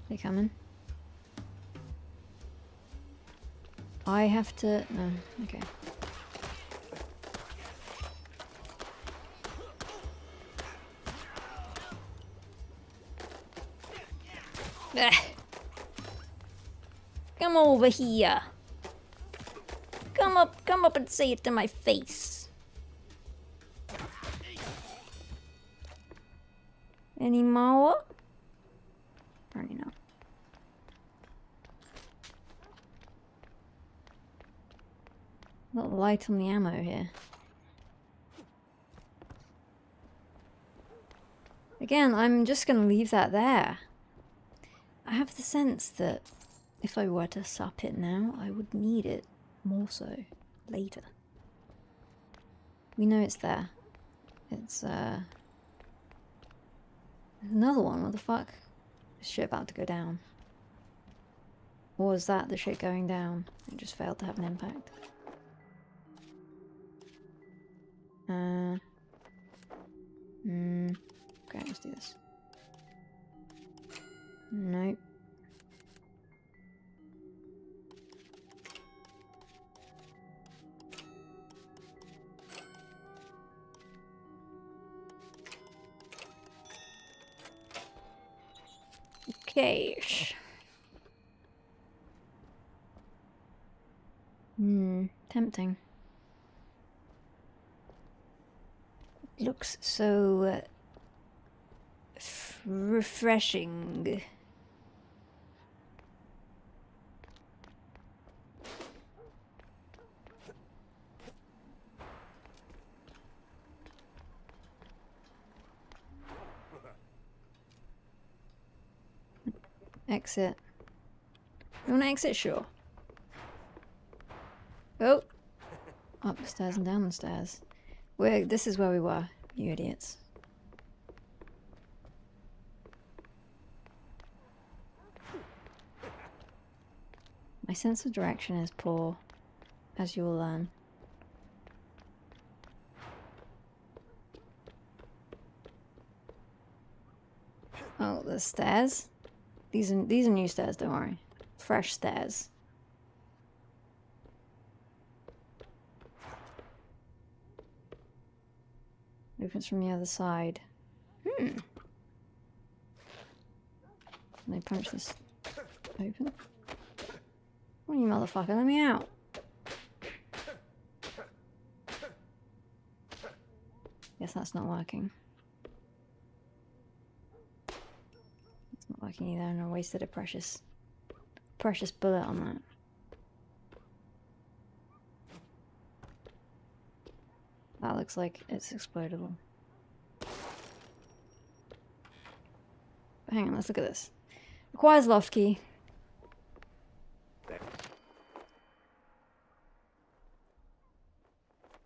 They coming? I have to... No, okay. Come over here. Come up and say it to my face. Any more? Apparently not. A little light on the ammo here. Again, I'm just gonna leave that there. I have the sense that if I were to sup it now, I would need it more so later. We know it's there. It's, there's another one, what the fuck? Is shit about to go down? Or was that the shit going down? It just failed to have an impact. Okay, let's do this. Nope. Okay. Tempting. Looks so refreshing. Exit. You want to exit? Sure. Oh! Up the stairs and down the stairs. This is where we were, you idiots. My sense of direction is poor, as you will learn. Oh, the stairs? These are new stairs, don't worry. Fresh stairs. Opens from the other side. Can I punch this open? What you motherfucker, let me out. Guess that's not working. It's not working either, and I wasted a precious bullet on that. That looks like it's explodable. But hang on, let's look at this. Requires loft key.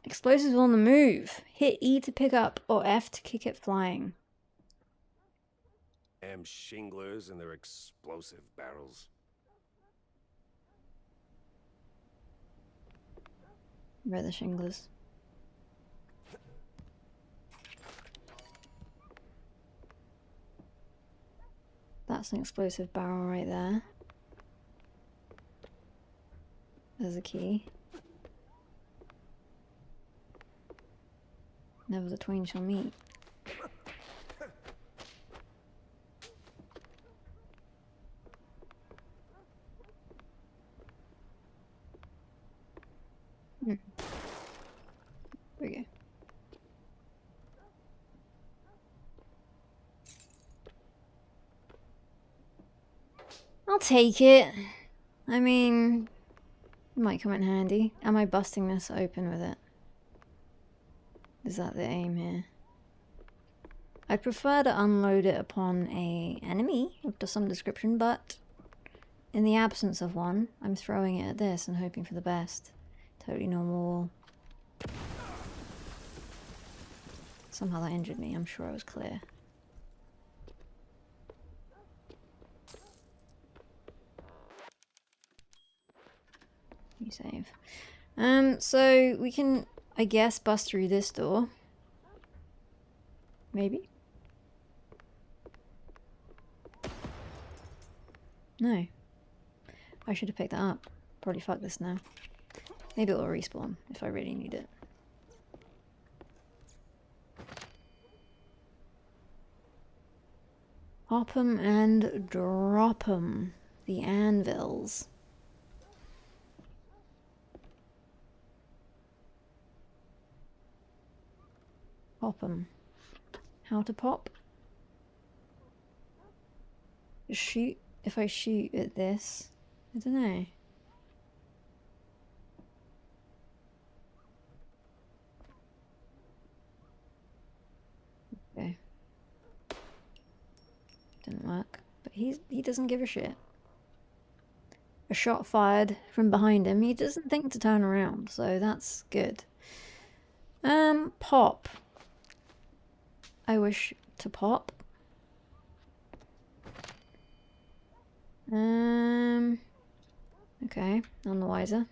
Explosives on the move. Hit E to pick up or F to kick it flying. Damn shinglers and their explosive barrels. Where are the shinglers? That's an explosive barrel right there. There's a key. Never the twain shall meet. There we go. I'll take it. I mean, it might come in handy. Am I busting this open with it? Is that the aim here? I'd prefer to unload it upon a enemy of some description, but in the absence of one, I'm throwing it at this and hoping for the best. Totally normal. Somehow that injured me, I'm sure I was clear. You save. So we can, I guess, bust through this door. Maybe? No. I should have picked that up. Probably fuck this now. Maybe it will respawn if I really need it. Hop 'em and drop 'em. The anvils. Pop 'em. How to pop? Just shoot. If I shoot at this, I don't know. Okay. Didn't work. But he doesn't give a shit. A shot fired from behind him. He doesn't think to turn around, so that's good. Pop. I wish to pop. Okay, none the wiser.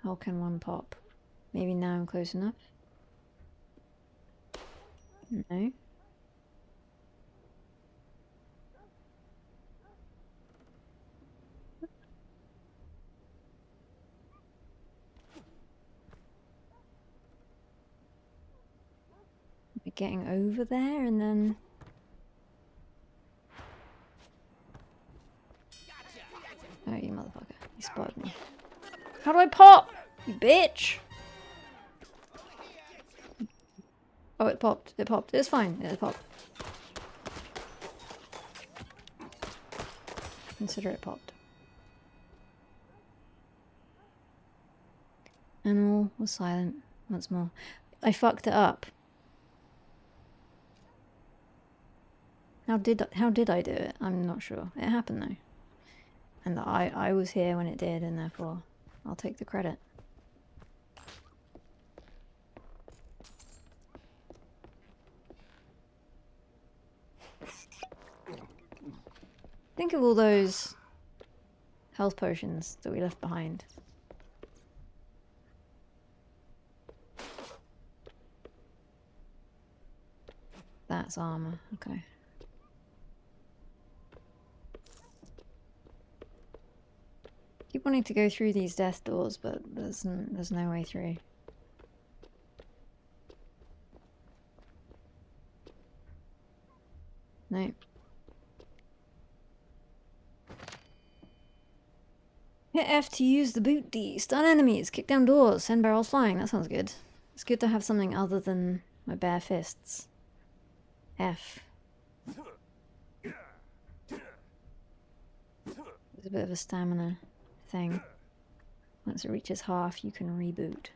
How can one pop? Maybe now I'm close enough. No. Getting over there and then... Oh, you motherfucker. You spotted me. How do I pop? You bitch! Oh, it popped. It popped. It's fine. It popped. Consider it popped. Animal was silent once more. I fucked it up. How did I do it? I'm not sure. It happened though. And I was here when it did, and therefore I'll take the credit. Think of all those health potions that we left behind. That's armor. Okay. Keep wanting to go through these death doors, but there's no way through. Nope. Hit F to use the boot D. Stun enemies. Kick down doors. Send barrels flying. That sounds good. It's good to have something other than my bare fists. F. There's a bit of a stamina thing. Once it reaches half, you can reboot.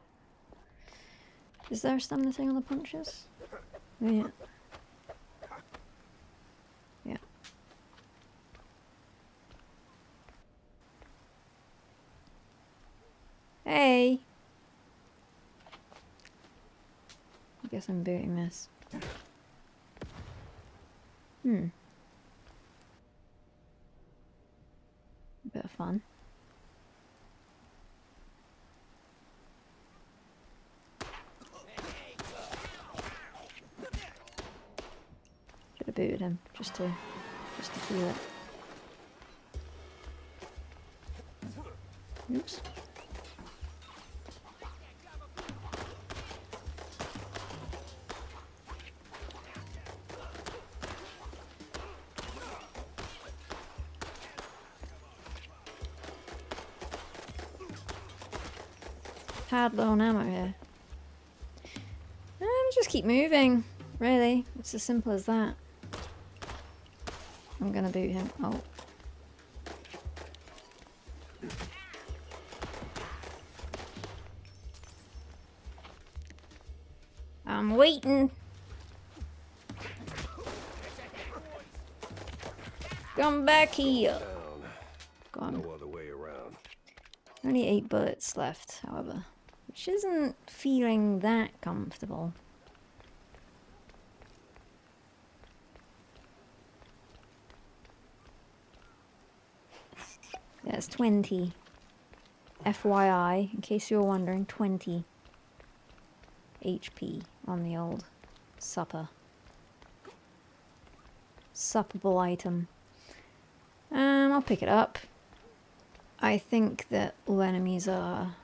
Is there a stamina thing on the punches? Oh, yeah. Yeah. Hey! guess I'm booting this. Hmm. Bit of fun. Should have booted him just to feel it. Oops. Had low on ammo here. Just keep moving, really. It's as simple as that. I'm gonna boot him. Oh. I'm waiting. Come back here. Gone. No other way around. Only 8 bullets left, however, which isn't feeling that comfortable. Yeah, it's 20. FYI, in case you're wondering, 20 HP on the old supper. Suppable item. I'll pick it up. I think that all enemies are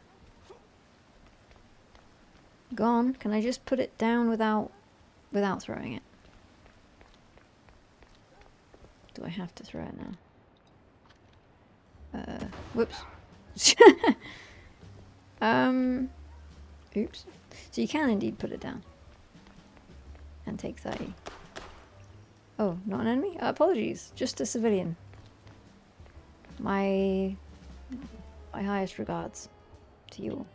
gone. Can I just put it down without throwing it? Do I have to throw it now? Whoops. Oops. So you can indeed put it down. And take 30. Oh, not an enemy? Apologies. Just a civilian. My highest regards to you all.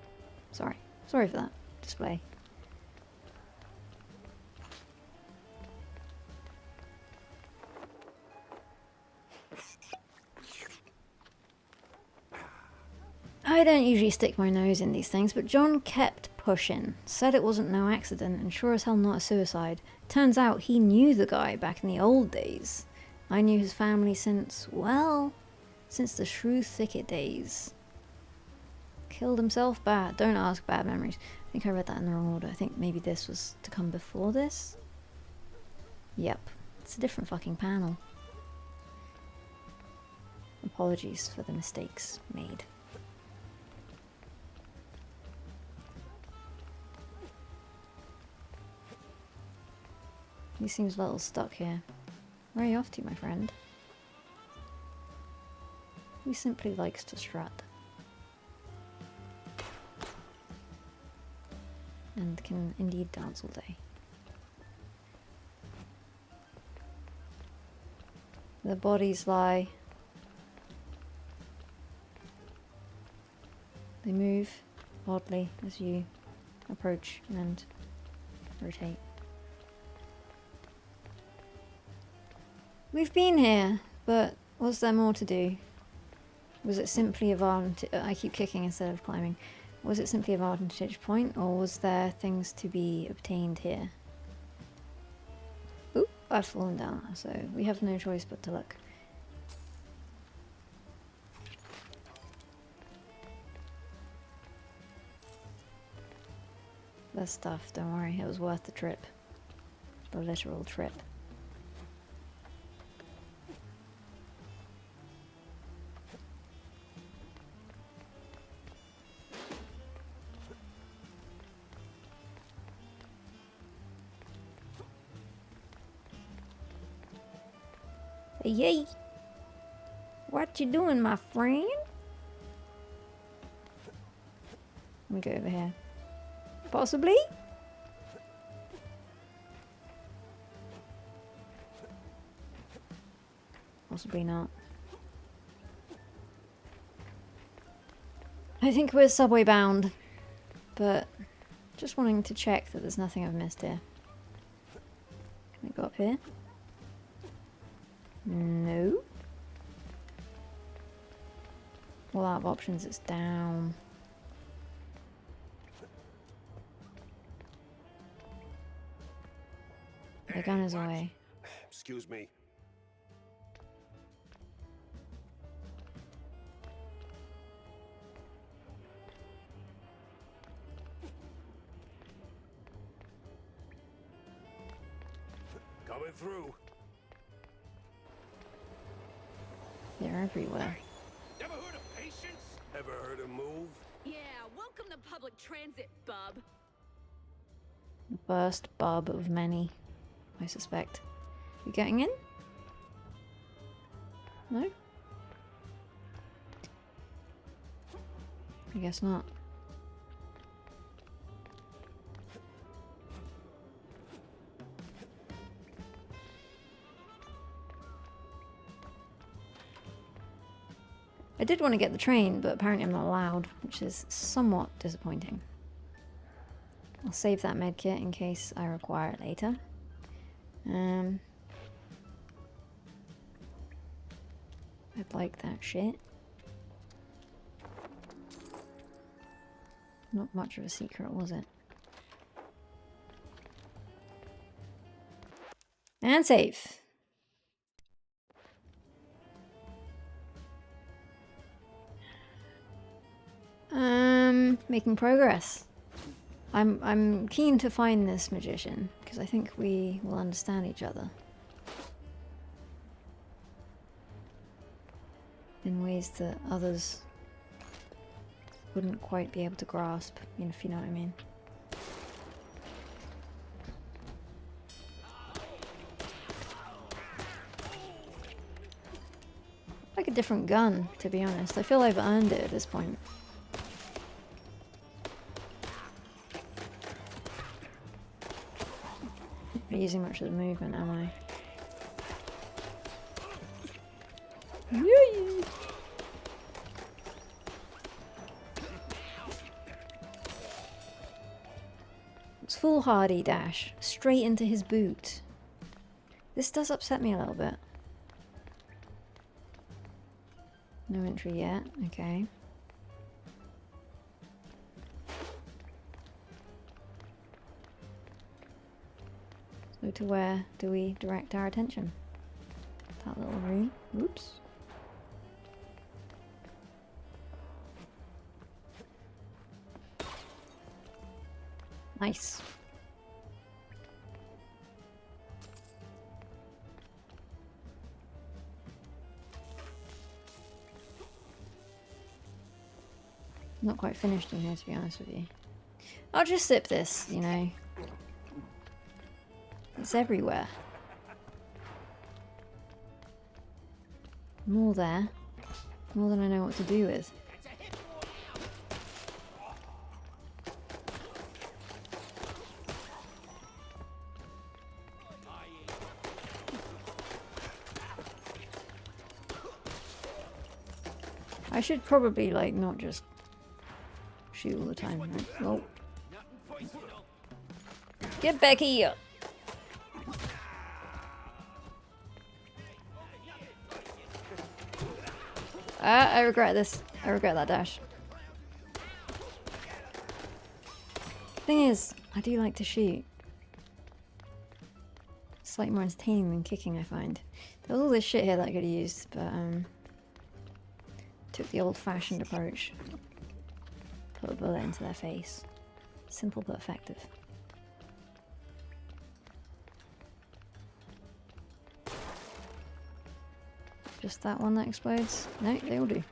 Sorry. Sorry for that display. I don't usually stick my nose in these things, but John kept pushing. Said it wasn't no accident, and sure as hell not a suicide. Turns out he knew the guy back in the old days. I knew his family since, well, since the Shrew Thicket days. Killed himself? Bad. Don't ask, bad memories. I think I read that in the wrong order. I think maybe this was to come before this? Yep. It's a different fucking panel. Apologies for the mistakes made. He seems a little stuck here. Where are you off to, my friend? He simply likes to strut. And can indeed dance all day. The bodies lie. They move oddly as you approach and rotate. We've been here, but was there more to do? Was it simply a vantage? I keep kicking instead of climbing. Was it simply a vantage point, or was there things to be obtained here? Oop, I've fallen down, so we have no choice but to look. There's stuff, don't worry, it was worth the trip. The literal trip. Yay! What you doing, my friend? Let me go over here. Possibly? Possibly not. I think we're subway bound, but just wanting to check that there's nothing I've missed here. Can I go up here? No. Well, out of options, it's down. The gun is away. Excuse me. Coming through. They're everywhere. Never heard of patience? Ever heard of move? Yeah, welcome to public transit, bub. The first bub of many, I suspect. You getting in? No? I guess not. I did want to get the train, but apparently I'm not allowed, which is somewhat disappointing. I'll save that medkit in case I require it later. I'd like that shit. Not much of a secret, was it? And save. Making progress. I'm keen to find this magician because I think we will understand each other in ways that others wouldn't quite be able to grasp, if you know what I mean. Like a different gun, to be honest. I feel I've earned it at this point. Not using much of the movement, am I? Yay! It's foolhardy dash straight into his boot. This does upset me a little bit. No entry yet, okay. So to where do we direct our attention? That little room. Oops. Nice. Not quite finished in here, to be honest with you. I'll just sip this, you know. It's everywhere. More there. More than I know what to do with. I should probably, like, not just shoot all the time, right? Oh. Get back here! I regret this. I regret that dash. Thing is, I do like to shoot. It's slightly more entertaining than kicking, I find. There was all this shit here that I could have used, but took the old-fashioned approach. Put a bullet into their face. Simple but effective. Just that one that explodes? No, they all do.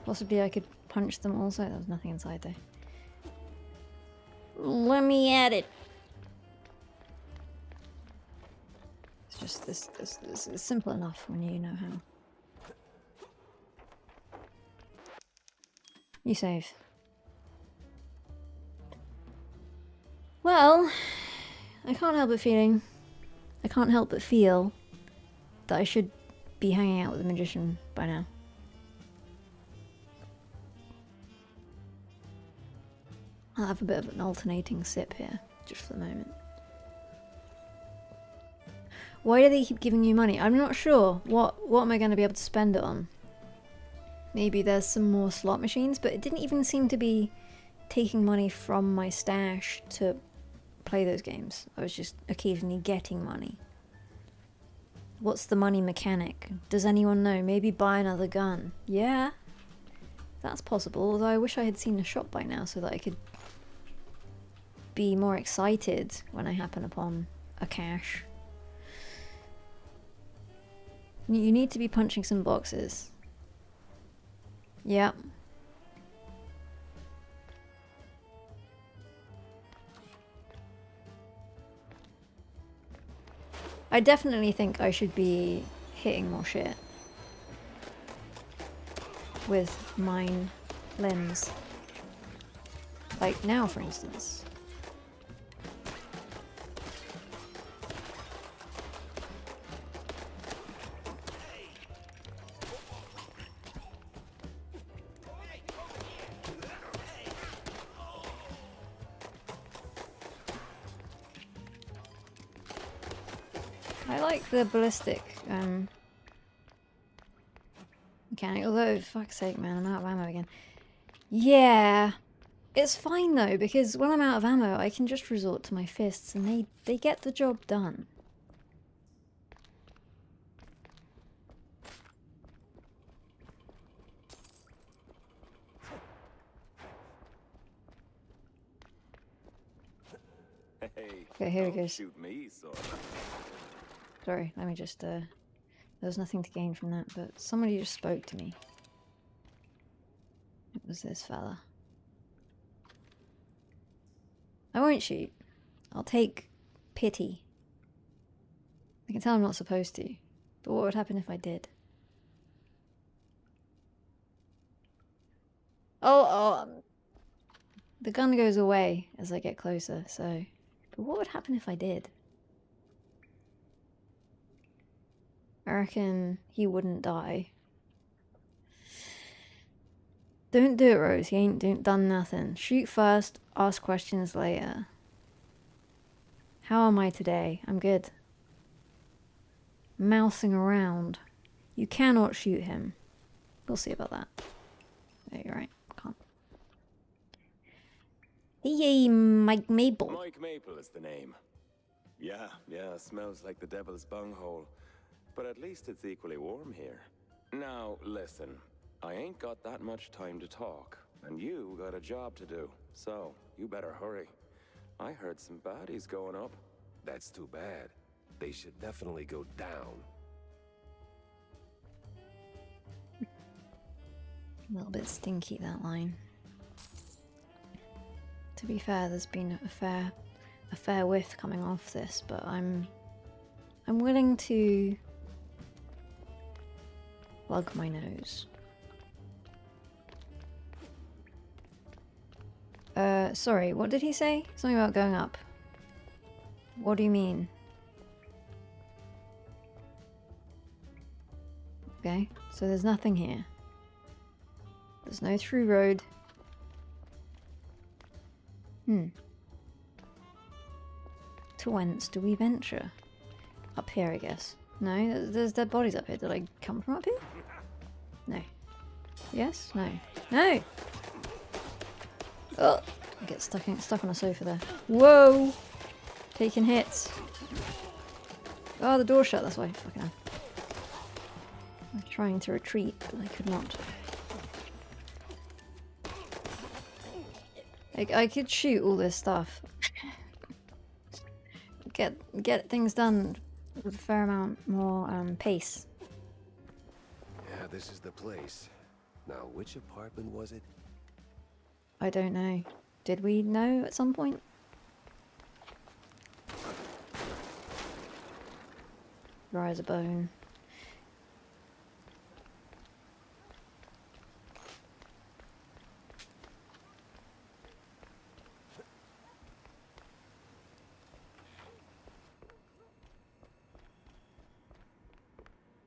Possibly I could punch them also. There was nothing inside though. Let me at it. It's just this is simple enough when you know how. You save. Well, I can't help but feel that I should be hanging out with the magician by now. I'll have a bit of an alternating sip here, just for the moment. Why do they keep giving you money? I'm not sure. What am I going to be able to spend it on? Maybe there's some more slot machines, but it didn't even seem to be taking money from my stash to play those games. I was just occasionally getting money. What's the money mechanic? Does anyone know? Maybe buy another gun. Yeah, that's possible, although I wish I had seen the shop by now so that I could be more excited when I happen upon a cache. You need to be punching some boxes. Yep. I definitely think I should be hitting more shit with mine limbs. Like now, for instance. I like the ballistic mechanic, although, fuck's sake, man, I'm out of ammo again. Yeah, it's fine though, because when I'm out of ammo, I can just resort to my fists, and they get the job done. Hey, Okay, here we don't go. shoot me, son. Sorry, let me just, there was nothing to gain from that, but somebody just spoke to me. It was this fella. I won't shoot. I'll take pity. I can tell I'm not supposed to, but what would happen if I did? The gun goes away as I get closer, so... But what would happen if I did? I reckon he wouldn't die. Don't do it, Rose. He ain't done nothing. Shoot first, ask questions later. How am I today? I'm good. Mousing around. You cannot shoot him. We'll see about that. No, you're right. Can't. Hey, Mike Maple. Mike Maple is the name. Yeah, smells like the devil's bunghole. But at least it's equally warm here. Now, listen. I ain't got that much time to talk. And you got a job to do. So, you better hurry. I heard some baddies going up. That's too bad. They should definitely go down. A little bit stinky, that line. To be fair, there's been a fair whiff coming off this, but I'm willing to plug my nose. Sorry, what did he say? Something about going up. What do you mean? Okay, so there's nothing here. There's no through road. To whence do we venture? Up here, I guess. No, there's dead bodies up here. Did I come from up here? No. Yes? No. No! Oh! I get stuck on a sofa there. Whoa! Taking hits. Oh, the door's shut, that's why. Fucking hell. I'm trying to retreat, but I could not. I could shoot all this stuff. Get things done with a fair amount more pace. Yeah, this is the place. Now, which apartment was it? I don't know. Did we know at some point? Dry as a bone.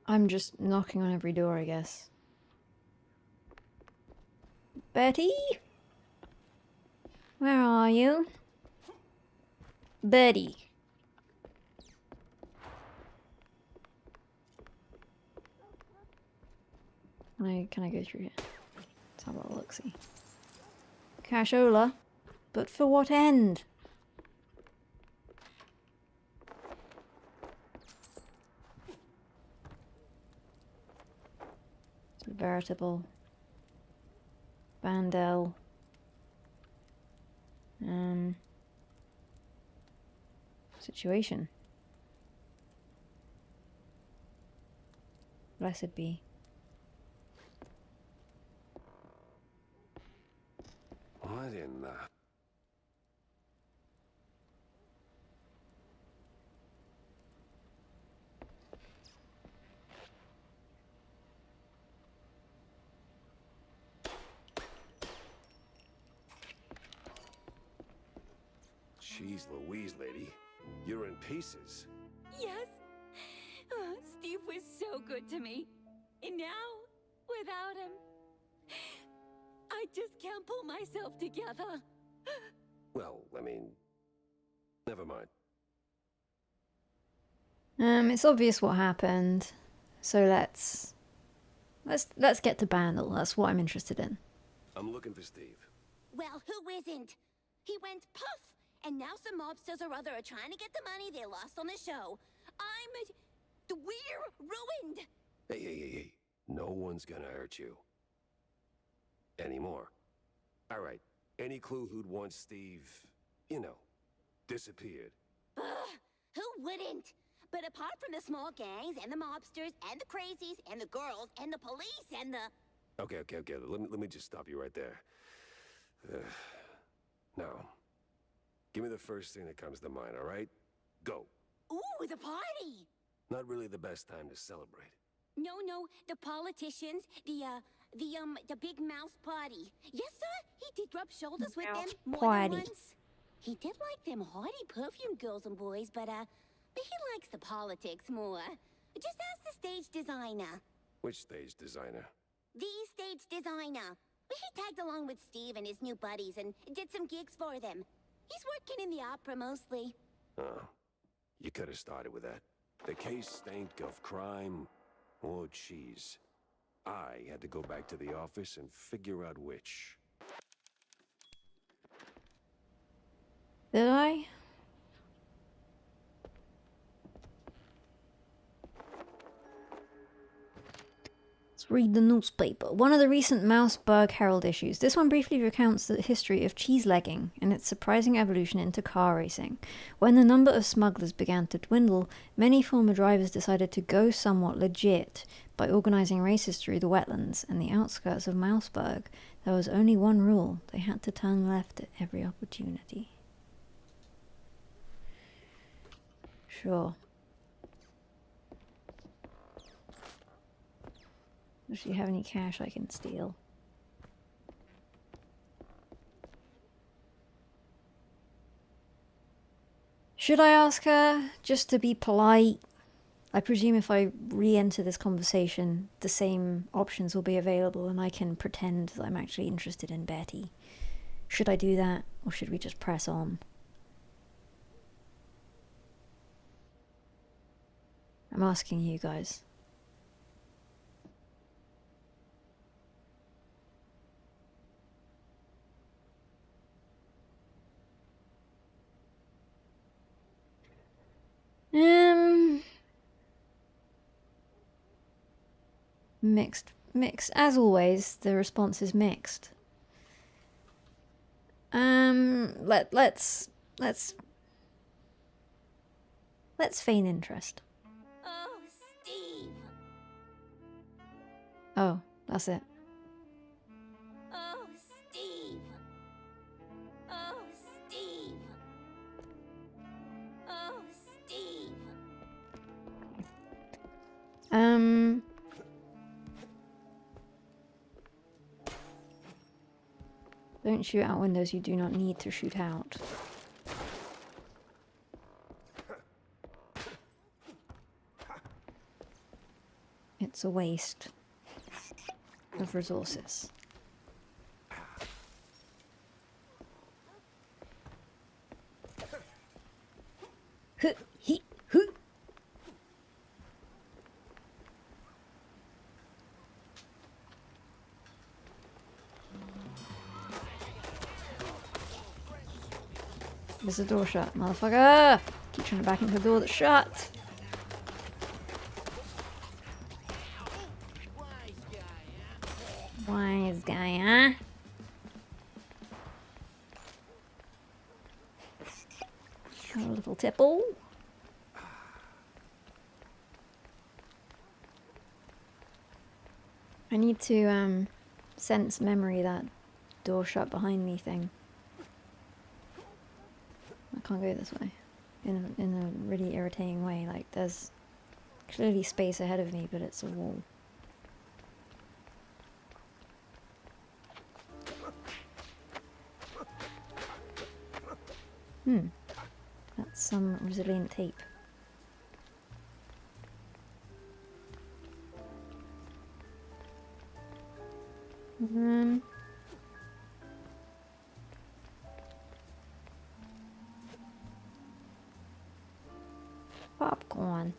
I'm just knocking on every door, I guess. Betty? Where are you? Betty. Can I go through here? Let's have a look-see. Cashola? But for what end? veritable Bandel situation. Blessed be. What in the... Jeez Louise, lady. You're in pieces. Yes. Oh, Steve was so good to me. And now, without him, I just can't pull myself together. Well, I mean... Never mind. It's obvious what happened. So let's get to Bandel. That's what I'm interested in. I'm looking for Steve. Well, who isn't? He went puff, and now some mobsters or other are trying to get the money they lost on the show. We're ruined! Hey. No one's gonna hurt you. Anymore. Alright, any clue who'd want Steve, you know, disappeared? Ugh, who wouldn't? But apart from the small gangs, and the mobsters, and the crazies, and the girls, and the police, and the... Okay. Let me just stop you right there. Now, give me the first thing that comes to mind, alright? Go. Ooh, the party! Not really the best time to celebrate. No, the politicians, the big mouse party. Yes, sir, he did rub shoulders with them more party. than once. He did like them haughty perfume girls and boys, but he likes the politics more. Just ask the stage designer. Which stage designer? The stage designer. He tagged along with Steve and his new buddies and did some gigs for them. He's working in the opera mostly. Oh, you could have started with that. The case stank of crime or cheese. I had to go back to the office and figure out which. Did I? Let's read the newspaper. One of the recent Mouseburg Herald issues. This one briefly recounts the history of cheese-legging and its surprising evolution into car racing. When the number of smugglers began to dwindle, many former drivers decided to go somewhat legit by organizing races through the wetlands and the outskirts of Mouseburg. There was only one rule. They had to turn left at every opportunity. Sure. Does she have any cash I can steal? Should I ask her just to be polite? I presume if I re-enter this conversation, the same options will be available and I can pretend that I'm actually interested in Betty. Should I do that, or should we just press on? I'm asking you guys. Mixed. As always, the response is mixed. Let's feign interest. Oh, Steve. Oh, that's it. Oh, Steve. Oh, Steve. Oh, Steve. Don't shoot out windows you do not need to shoot out. It's a waste of resources. There's the door shut, motherfucker! Keep trying to back into the door that's shut. Got a little tipple. I need to sense memory that door shut behind me thing. I can't go this way. In a really irritating way. Like, there's clearly space ahead of me, but it's a wall. That's some resilient tape. Popcorn.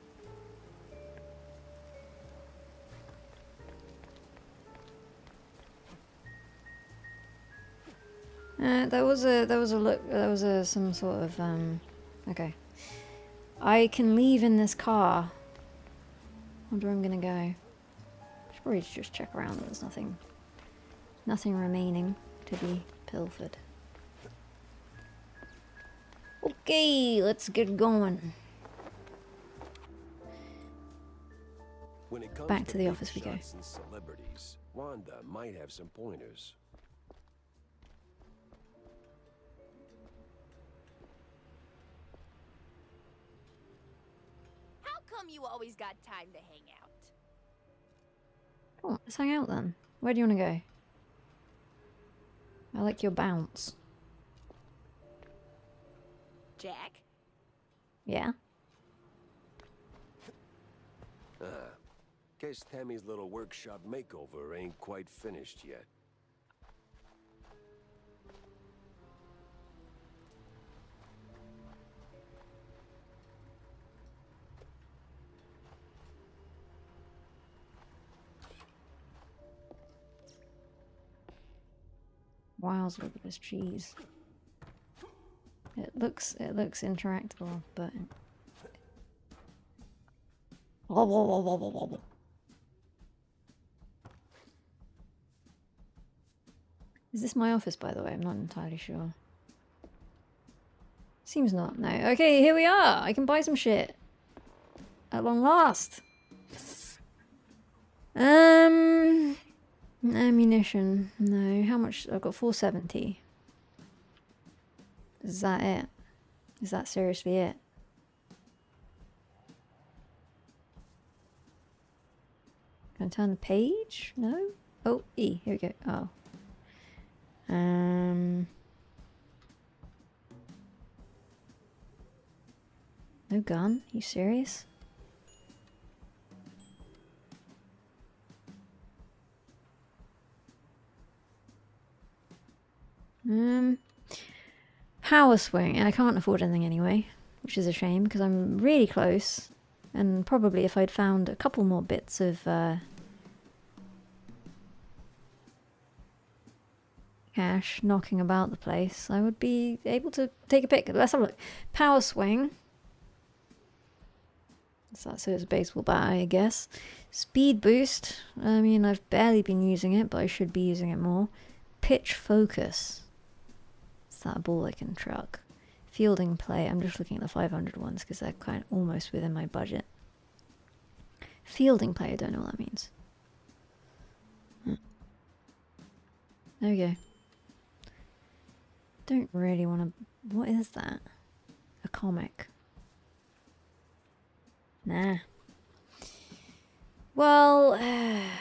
There was some sort of okay. I can leave in this car. Wonder where I'm gonna go. Should probably just check around. There's nothing remaining to be pilfered. Okay, let's get going. When it comes Back to the big office we go. shots and celebrities, Wanda might have some pointers. How come you always got time to hang out? Oh, let's hang out then. Where do you want to go? I like your bounce. Jack? Yeah? Guess Tammy's little workshop makeover ain't quite finished yet. Wow's, look at this cheese. It looks interactable, but is this my office, by the way? I'm not entirely sure. Seems not. No. Okay, here we are. I can buy some shit. At long last. Ammunition. No. How much? I've got 470. Is that it? Is that seriously it? Can I turn the page? No? Oh, E. Here we go. Oh. No gun? You serious? Power swing, and I can't afford anything anyway, which is a shame because I'm really close, and probably if I'd found a couple more bits of cash knocking about the place, I would be able to take a pic. Let's have a look. Power swing. So it's a baseball bat, I guess. Speed boost. I mean, I've barely been using it, but I should be using it more. Pitch focus. Is that a ball I can truck? Fielding play. I'm just looking at the 500 ones because they're kind of almost within my budget. Fielding play. I don't know what that means. There we go. Don't really want to... What is that? A comic. Nah. Well,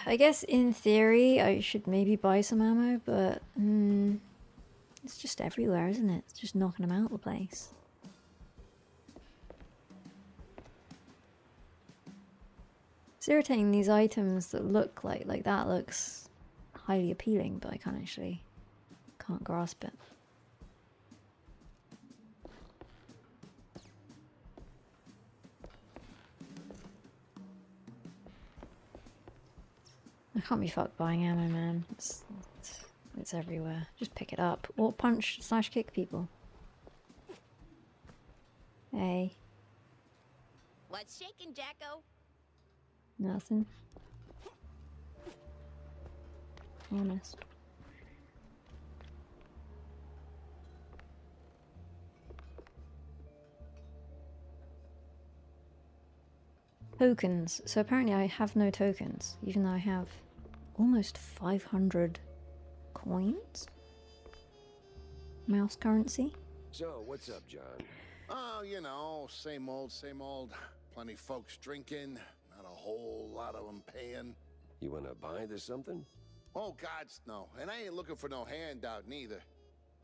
I guess in theory I should maybe buy some ammo, but it's just everywhere, isn't it? It's just knocking them out of the place. It's irritating, these items that look like that looks highly appealing, but I can't grasp it. I can't be fucked buying ammo, man. It's everywhere. Just pick it up. Or punch / kick people. Hey. What's shaking, Jacko? Nothing. Honest. Tokens. So apparently I have no tokens, even though I have almost 500 coins. Mouse currency. So, what's up, John? Oh, you know, same old, same old. Plenty folks drinking, not a whole lot of them paying. You wanna bind or something? Oh, gods, no. And I ain't looking for no handout, neither.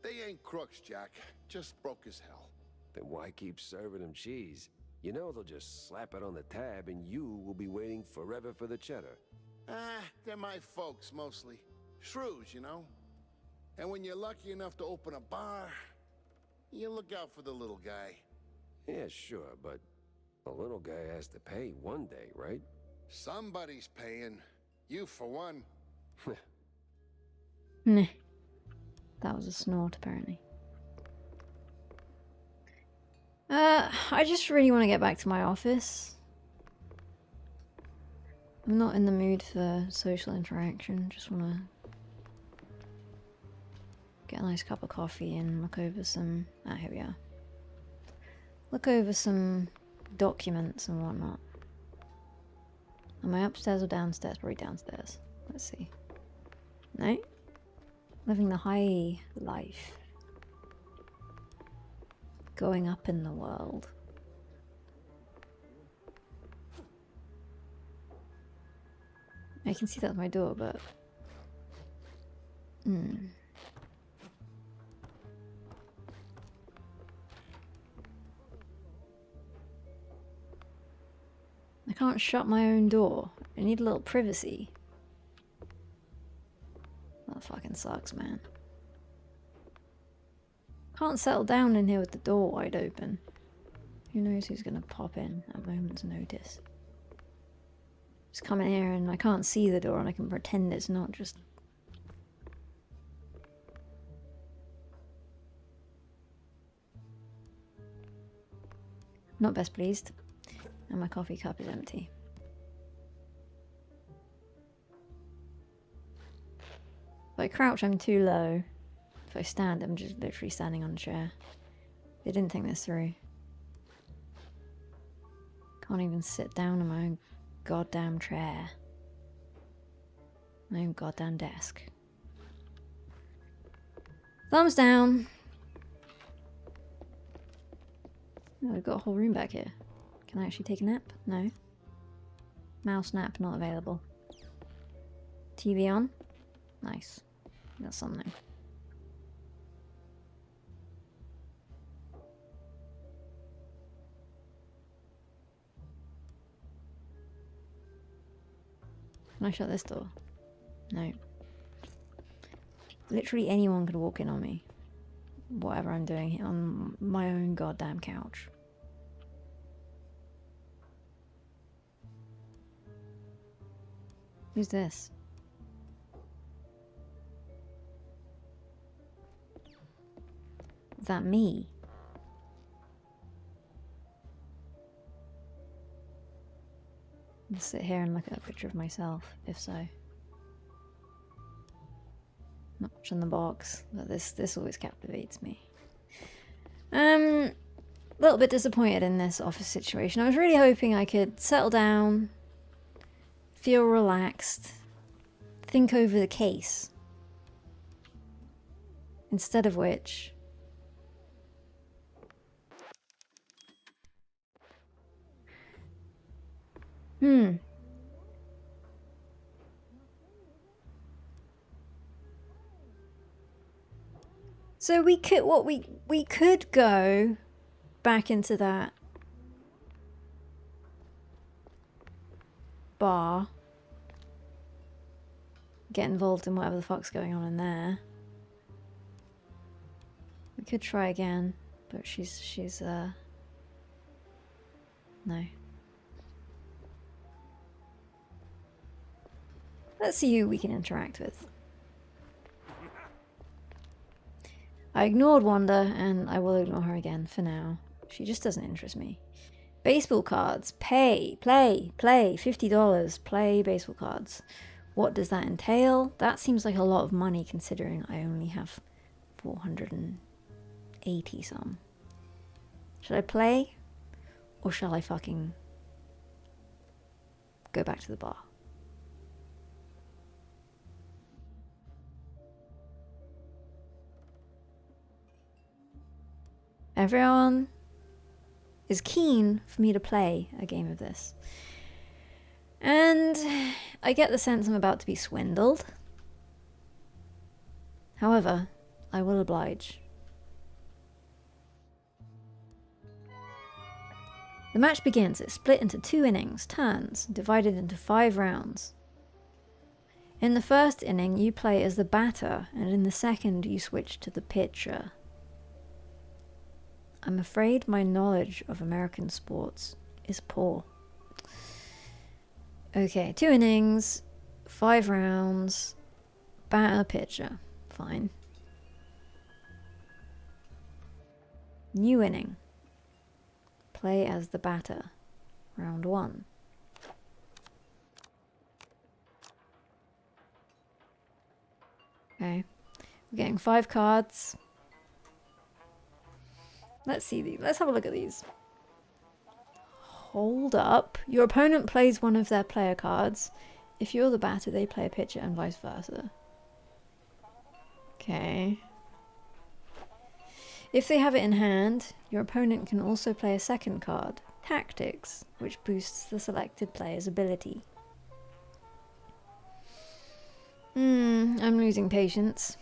They ain't crooks, Jack. Just broke as hell. Then why keep serving them cheese? You know they'll just slap it on the tab and you will be waiting forever for the cheddar. Ah, they're my folks, mostly. Shrews, you know? And when you're lucky enough to open a bar, you look out for the little guy. Yeah, sure, but the little guy has to pay one day, right? Somebody's paying. You, for one. Nah. That was a snort, apparently. I just really want to get back to my office. I'm not in the mood for social interaction. Just want to get a nice cup of coffee and look over some... Ah, here we are. Look over some documents and whatnot. Am I upstairs or downstairs? Probably downstairs. Let's see. No? Living the high life. Going up in the world. I can see that's my door, but... I can't shut my own door. I need a little privacy. That fucking sucks, man. Can't settle down in here with the door wide open. Who knows who's gonna pop in at a moment's notice. Just come in here and I can't see the door and I can pretend it's not just... Not best pleased. And my coffee cup is empty. If I crouch, I'm too low. If I stand, I'm just literally standing on a chair. They didn't think this through. Can't even sit down on my own goddamn chair. My own goddamn desk. Thumbs down! Oh, we've got a whole room back here. Can I actually take a nap? No. Mouse nap not available. TV on? Nice. That's something. Can I shut this door? No. Literally anyone could walk in on me. Whatever I'm doing here on my own goddamn couch. Who's this? Is that me? I'll sit here and look at a picture of myself, if so. Not much in the box, but this always captivates me. A little bit disappointed in this office situation. I was really hoping I could settle down, feel relaxed, think over the case. Instead of which... So we could we could go back into that bar, get involved in whatever the fuck's going on in there. We could try again, but she's no. Let's see who we can interact with. I ignored Wanda, and I will ignore her again for now. She just doesn't interest me. Baseball cards. Play, $50. Play baseball cards. What does that entail? That seems like a lot of money considering I only have 480 some. Should I play? Or shall I fucking go back to the bar. Everyone is keen for me to play a game of this. And I get the sense I'm about to be swindled. However, I will oblige. The match begins. It's split into 2 innings, turns, divided into 5 rounds. In the first inning, you play as the batter, and in the second, you switch to the pitcher. I'm afraid my knowledge of American sports is poor. Okay, 2 innings, 5 rounds, batter, pitcher. Fine. New inning. Play as the batter. Round 1. Okay. We're getting 5 cards. Let's see these. Let's have a look at these. Hold up. Your opponent plays one of their player cards. If you're the batter, they play a pitcher and vice versa. Okay. If they have it in hand, your opponent can also play a second card, Tactics, which boosts the selected player's ability. I'm losing patience.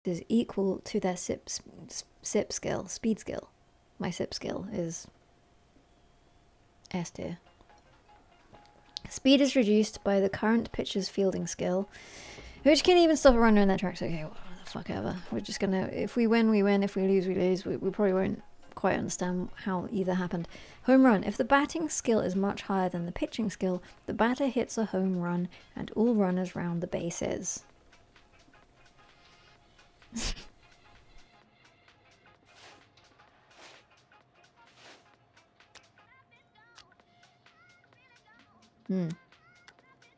Is equal to their speed skill. My sip skill is S tier. Speed is reduced by the current pitcher's fielding skill, which can even stop a runner in their tracks. Okay, what the fuck ever. We're just gonna, if we win, we win. If we lose, we lose. We probably won't quite understand how either happened. Home run. If the batting skill is much higher than the pitching skill, the batter hits a home run and all runners round the bases.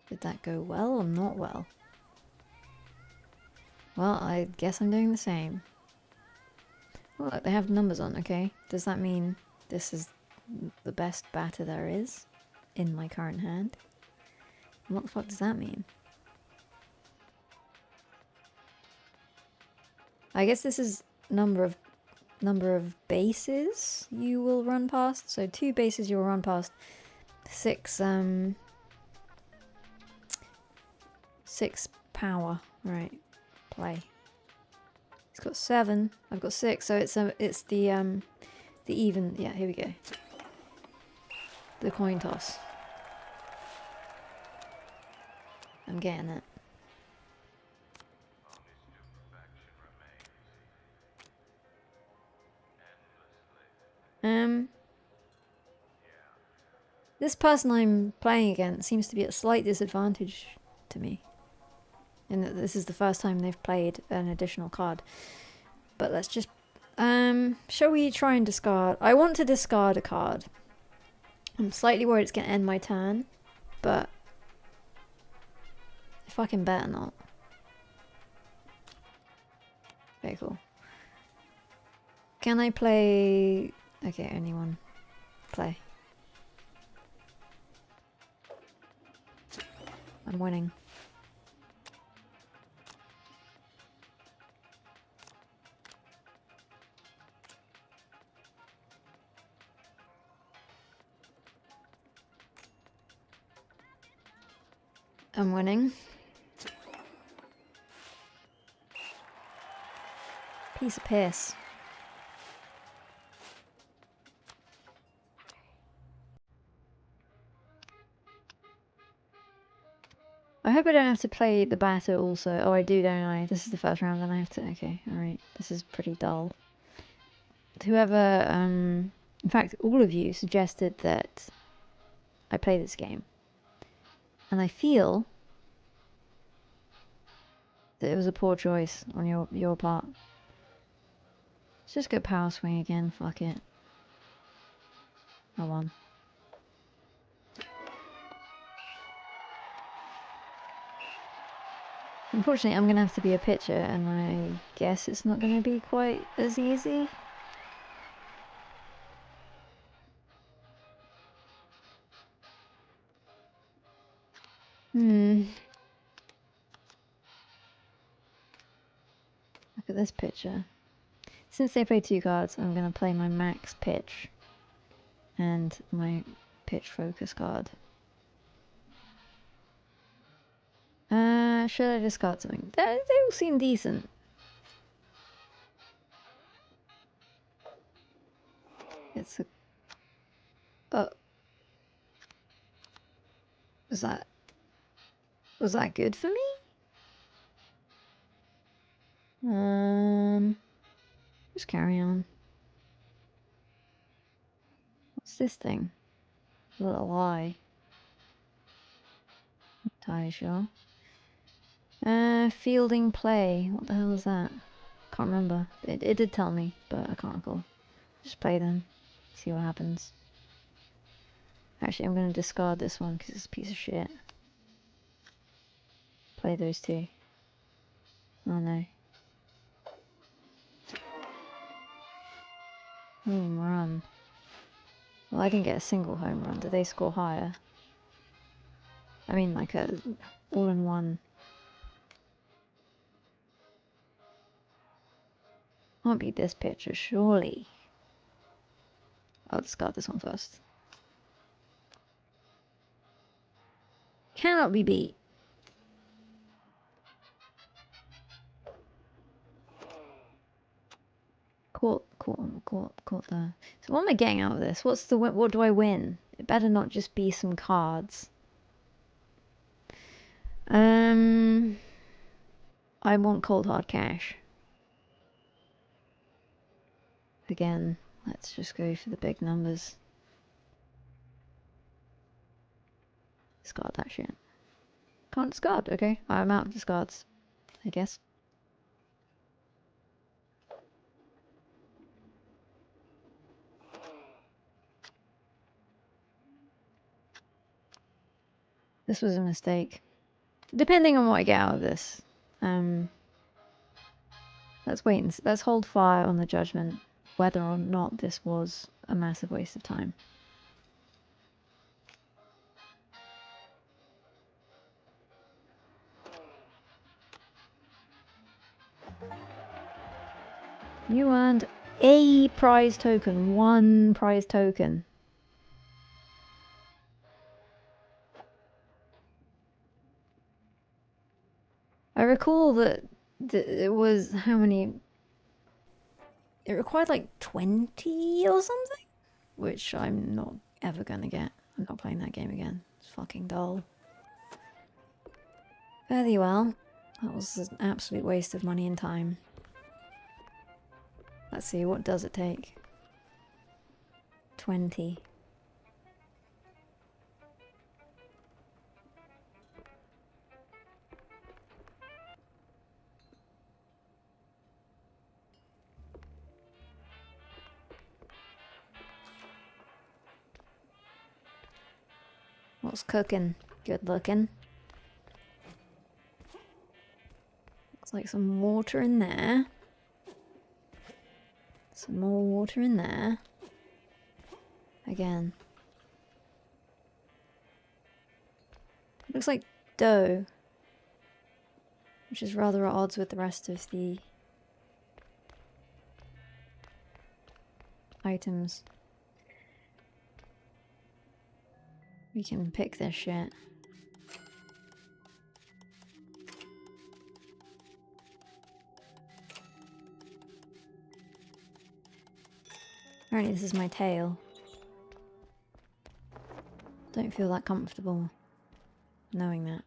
Did that go well or not well? Well, I guess I'm doing the same. Well, look, they have numbers on, okay? Does that mean this is the best batter there is in my current hand? And what the fuck does that mean? I guess this is number of number of bases you will run past. So 2 bases you'll run past. 6 6 power. Right. Play. It's got 7. I've got 6. So it's the even. Yeah, here we go. The coin toss. I'm getting it. This person I'm playing against seems to be at a slight disadvantage to me. In that this is the first time they've played an additional card. But let's just... shall we try and discard? I want to discard a card. I'm slightly worried it's going to end my turn. But... if I can better not. Okay, cool. Can I play... okay, only one. Play. I'm winning. I'm winning. Piece of piss. I hope I don't have to play the batter also. Oh, I do, don't I? This is the first round, then I have to... okay, alright. This is pretty dull. Whoever, in fact, all of you suggested that I play this game. And I feel that it was a poor choice on your part. Let's just go power swing again, fuck it. I won. Unfortunately, I'm going to have to be a pitcher, and I guess it's not going to be quite as easy. Look at this pitcher. Since they play 2 cards, I'm going to play my max pitch and my pitch focus card. Should I discard something? They all seem decent. It's a... oh. Was that good for me? Just carry on. What's this thing? A little eye. Not entirely sure. Fielding play. What the hell is that? Can't remember. It did tell me, but I can't recall. Just play then. See what happens. Actually, I'm going to discard this one because it's a piece of shit. Play those 2. Oh no. Home run. Well, I didn't get a single home run. Did they score higher? I mean, like a all-in-one. Can't beat this pitcher, surely. I'll discard this one first. Cannot be beat. Caught there. So what am I getting out of this? What do I win? It better not just be some cards. I want cold hard cash. Again, let's just go for the big numbers. Discard that shit. Can't discard, okay. I'm out of discards, I guess. This was a mistake. Depending on what I get out of this. Let's wait and let's hold fire on the judgment whether or not this was a massive waste of time. You earned A prize token. 1 prize token. I recall that it was how many? It required like 20 or something, which I'm not ever gonna get. I'm not playing that game again. It's fucking dull. Fairly well. That was an absolute waste of money and time. Let's see, what does it take? 20. What's cooking? Good looking. Looks like some water in there. Some more water in there. Again. Looks like dough. Which is rather at odds with the rest of the items. We can pick this shit. Apparently this is my tail. Don't feel that comfortable knowing that.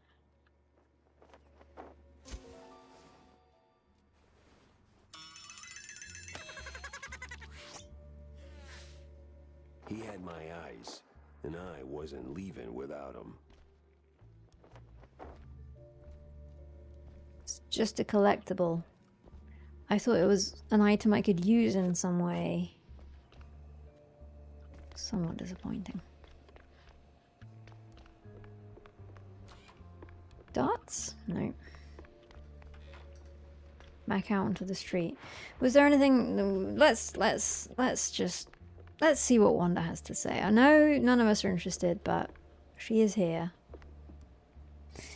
He had my eyes, and I wasn't leaving without him. It's just a collectible. I thought it was an item I could use in some way. Somewhat disappointing. Darts? No. Back out onto the street. Was there anything? Let's see what Wanda has to say. I know none of us are interested, but she is here.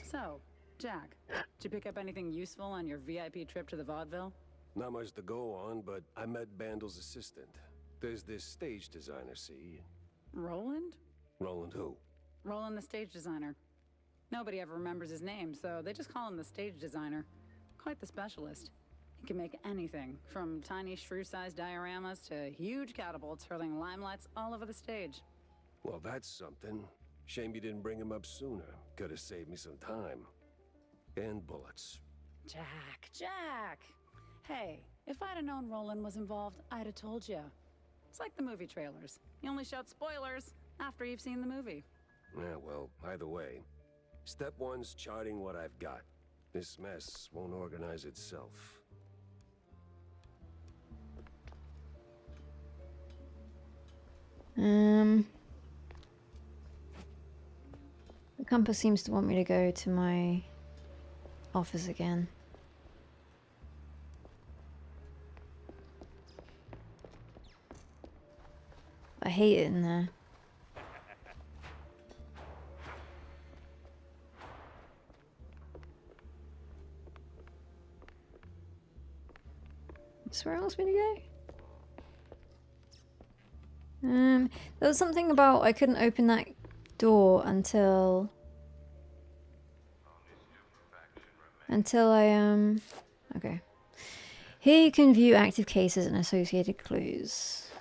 So, Jack, did you pick up anything useful on your VIP trip to the vaudeville? Not much to go on, but I met Bandel's assistant. There's this stage designer, see? Roland? Roland who? Roland, the stage designer. Nobody ever remembers his name, so they just call him the stage designer. Quite the specialist. He can make anything, from tiny shrew-sized dioramas to huge catapults hurling limelights all over the stage. Well, that's something. Shame you didn't bring him up sooner. Could have saved me some time. And bullets. Jack! Hey, if I'd have known Roland was involved, I'd have told you. It's like the movie trailers. You only shout spoilers after you've seen the movie. Yeah, well, either way. Step one's charting what I've got. This mess won't organize itself. The compass seems to want me to go to my office again. I hate it in there. Is where else me to go? There was something about I couldn't open that door until I okay. Here you can view active cases and associated clues.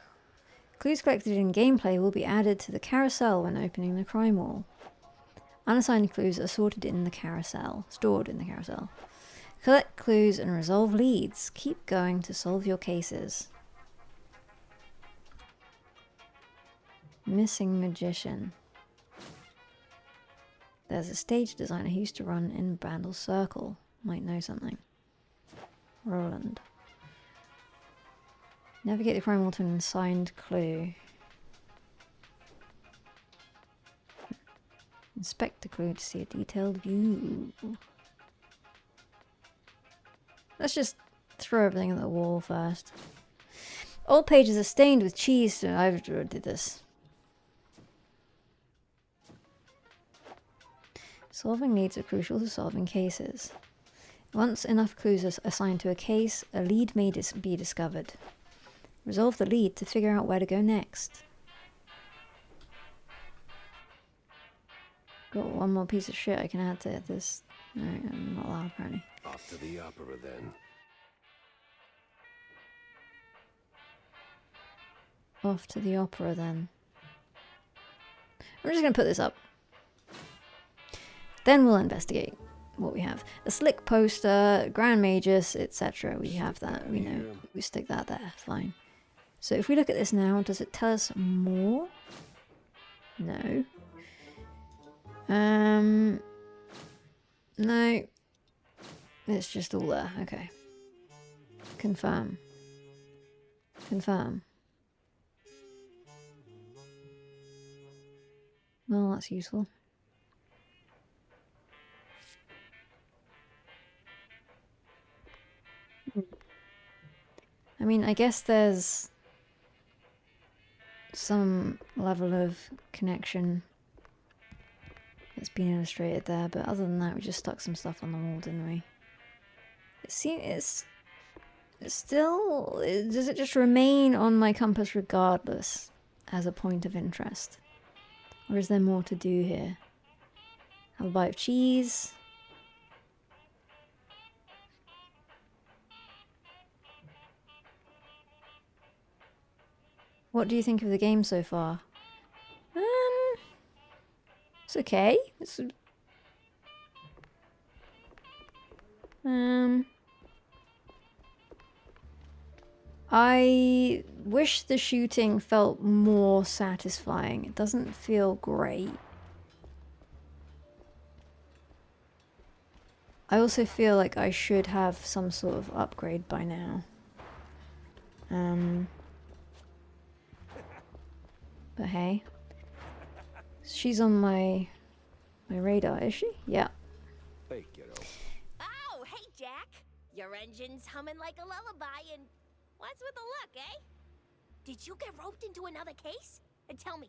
Clues collected in gameplay will be added to the carousel when opening the crime wall. Unassigned clues are stored in the carousel. Collect clues and resolve leads. Keep going to solve your cases. Missing magician. There's a stage designer who used to run in Bandel's circle. Might know something. Roland. Navigate the crime wall to an assigned clue. Inspect the clue to see a detailed view. Let's just throw everything at the wall first. All pages are stained with cheese, so I did this. Solving leads are crucial to solving cases. Once enough clues are assigned to a case, a lead may be discovered. Resolve the lead to figure out where to go next. Got one more piece of shit I can add to this. Alright, I'm not allowed apparently. Off to the opera then. Off to the opera then. I'm just gonna put this up. Then we'll investigate what we have. A slick poster, Grand Magus, etc. We have that. We know. We stick that there. Fine. So if we look at this now, does it tell us more? No. No. It's just all there. Okay. Confirm. Confirm. Well, that's useful. I mean, I guess there's some level of connection that's been illustrated there, but other than that, we just stuck some stuff on the wall, didn't we? It's still... Does it just remain on my compass regardless as a point of interest? Or is there more to do here? Have a bite of cheese. What do you think of the game so far? It's okay. It's I wish the shooting felt more satisfying. It doesn't feel great. I also feel like I should have some sort of upgrade by now. But hey. She's on my radar, is she? Yeah. Hey, kiddo. Oh, hey, Jack. Your engine's humming like a lullaby, and what's with the look, eh? Did you get roped into another case? And tell me.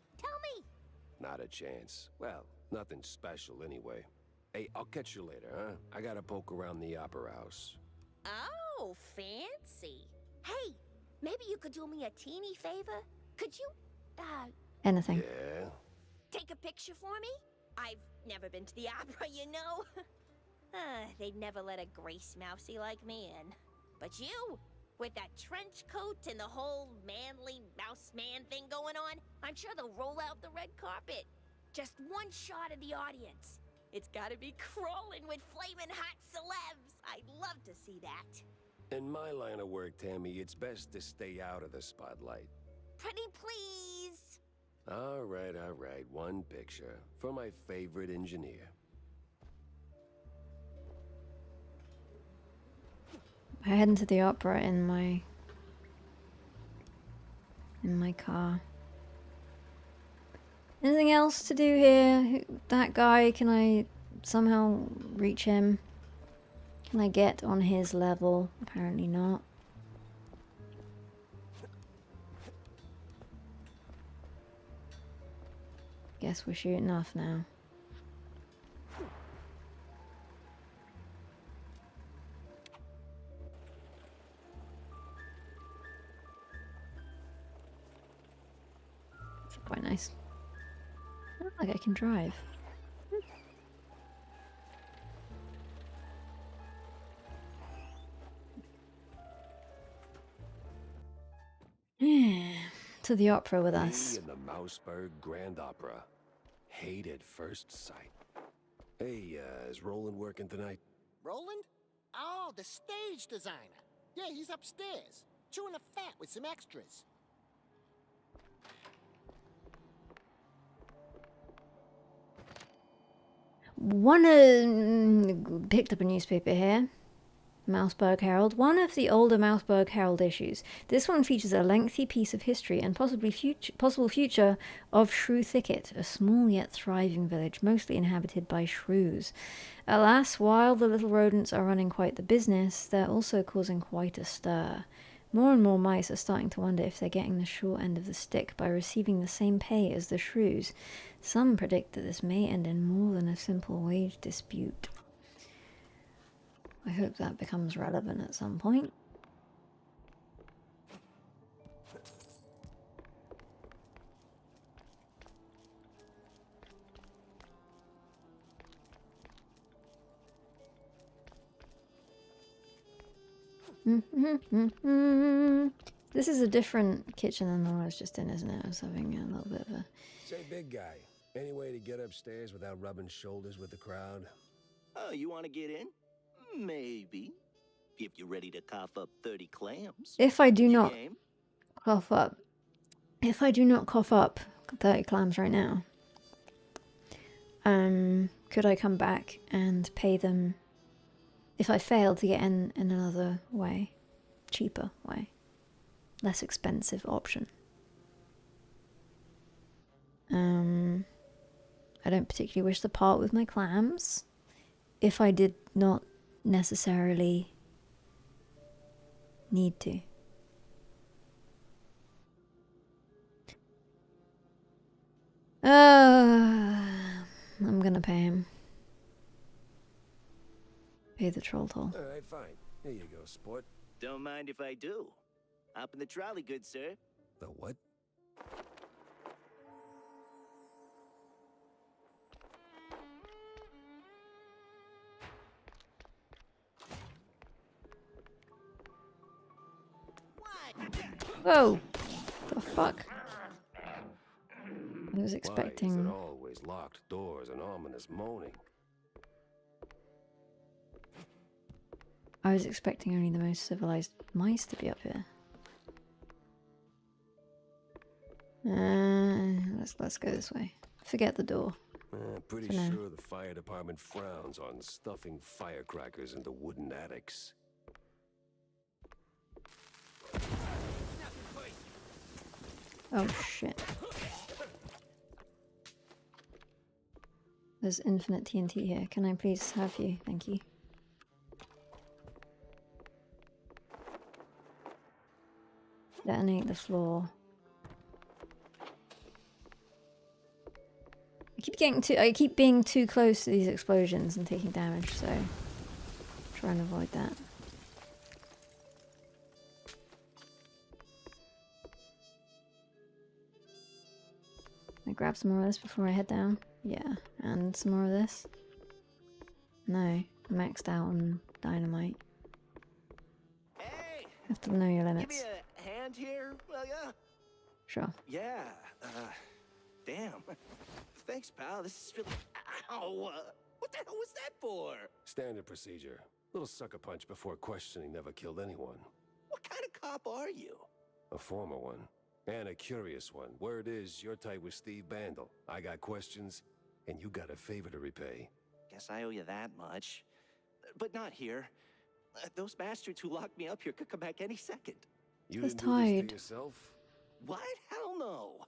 Not a chance. Well, nothing special anyway. Hey, I'll catch you later, huh? I gotta poke around the opera house. Oh, fancy. Hey, maybe you could do me a teeny favor? Could you, Anything. Yeah? take a picture for me? I've never been to the opera, you know. They'd never let a grace mousey like me in. But you, with that trench coat and the whole manly mouse man thing going on, I'm sure they'll roll out the red carpet. Just one shot of the audience. It's gotta be crawling with flaming hot celebs. I'd love to see that. In my line of work, Tammy, it's best to stay out of the spotlight. Pretty please. All right. One picture for my favorite engineer. I head into the opera in my car. Anything else to do here? That guy, can I somehow reach him? Can I get on his level? Apparently not. Guess we're shooting off now. That's quite nice. I don't think I can drive. To the opera with us. Me and the Mouseburg Grand Opera. Hate at first sight. Hey, is Roland working tonight? Roland? Oh, the stage designer. Yeah, he's upstairs, chewing a fat with some extras. Picked up a newspaper here. Mouseburg Herald. One of the older Mouseburg Herald issues. This one features a lengthy piece of history and possible future of Shrew Thicket, a small yet thriving village mostly inhabited by shrews. Alas, while the little rodents are running quite the business, they're also causing quite a stir. More and more mice are starting to wonder if they're getting the short end of the stick by receiving the same pay as the shrews. Some predict that this may end in more than a simple wage dispute. I hope that becomes relevant at some point. This is a different kitchen than the one I was just in, isn't it? I was having a little bit of a... Say, big guy, any way to get upstairs without rubbing shoulders with the crowd? Oh, you want to get in? Maybe. If you're ready to cough up 30 clams. If I do You not game? cough up... If I do not cough up 30 clams right now, could I come back and pay them if I fail to get in another way? Cheaper way. Less expensive option. I don't particularly wish to part with my clams if I did not necessarily need to. I'm gonna pay him. Pay the troll toll. Alright, fine. Here you go, sport. Don't mind if I do. Hop in the trolley, good sir. The what? Whoa! The fuck? I was Why is expecting... it always locked doors and ominous moaning? I was expecting only the most civilized mice to be up here. Let's go this way. Forget the door. Pretty For now. sure the fire department frowns on stuffing firecrackers into wooden attics. Oh shit. There's infinite TNT here. Can I please have you? Thank you. Detonate the floor. I keep being too close to these explosions and taking damage, so try and avoid that. I grab some more of this before I head down. Yeah, and some more of this. No, maxed out on dynamite. Hey! You have to know your Give limits. me a hand here, will ya? Sure. Yeah, damn. Thanks, pal. This is really... Ow! What the hell was that for? Standard procedure. Little sucker punch before questioning never killed anyone. What kind of cop are you? A former one. And a curious one. Word is, you're tight with Steve Bandle. I got questions, and you got a favor to repay. Guess I owe you that much. But not here. Those bastards who locked me up here could come back any second. You He's didn't do this tired. to yourself? What? Hell no.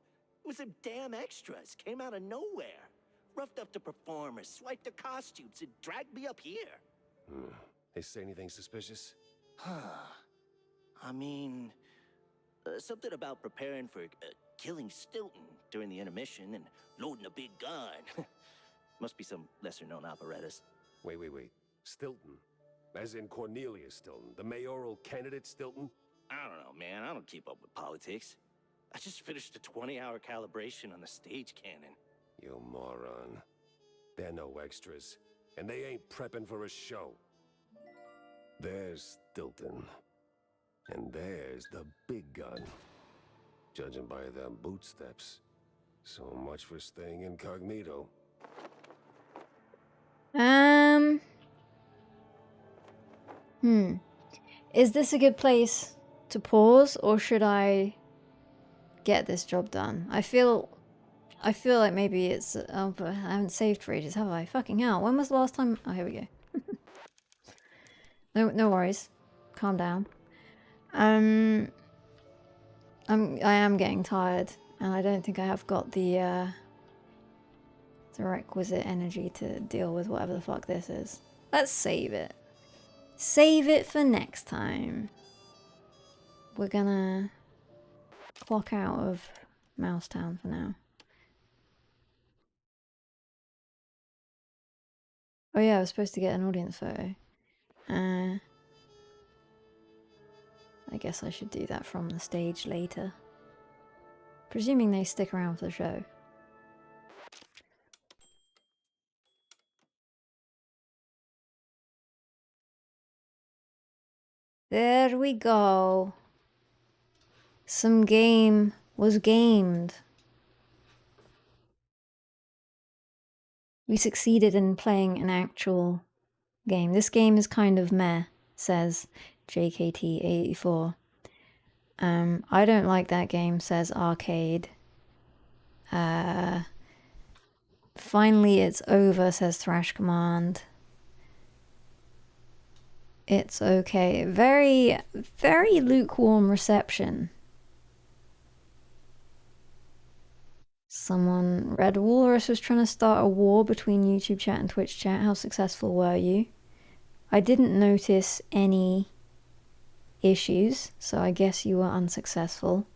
It was them damn extras. Came out of nowhere. Roughed up the performers, swiped their costumes, and dragged me up here. They say anything suspicious? I mean... something about preparing for killing Stilton during the intermission and loading a big gun. Must be some lesser-known operettas. Wait. Stilton? As in Cornelius Stilton, the mayoral candidate Stilton? I don't know, man. I don't keep up with politics. I just finished a 20-hour calibration on the stage cannon. You moron. They're no extras, and they ain't prepping for a show. There's Stilton. And there's the big gun. Judging by them bootsteps. So much for staying incognito. Is this a good place to pause, or should I get this job done? I feel like maybe it's... Oh, but I haven't saved for ages, have I? Fucking hell. When was the last time... Oh, here we go. No worries. Calm down. I am getting tired, and I don't think I have got the requisite energy to deal with whatever the fuck this is. Let's save it. Save it for next time. We're gonna clock out of Mousetown for now. Oh yeah, I was supposed to get an audience photo. I guess I should do that from the stage later. Presuming they stick around for the show. There we go. Some game was gamed. We succeeded in playing an actual game. This game is kind of meh, says JKT84. I don't like that game, says Arcade. Finally it's over, says Thrash Command. It's okay. Very, very lukewarm reception. Someone, Red Walrus was trying to start a war between YouTube chat and Twitch chat. How successful were you? I didn't notice any issues, so I guess you were unsuccessful.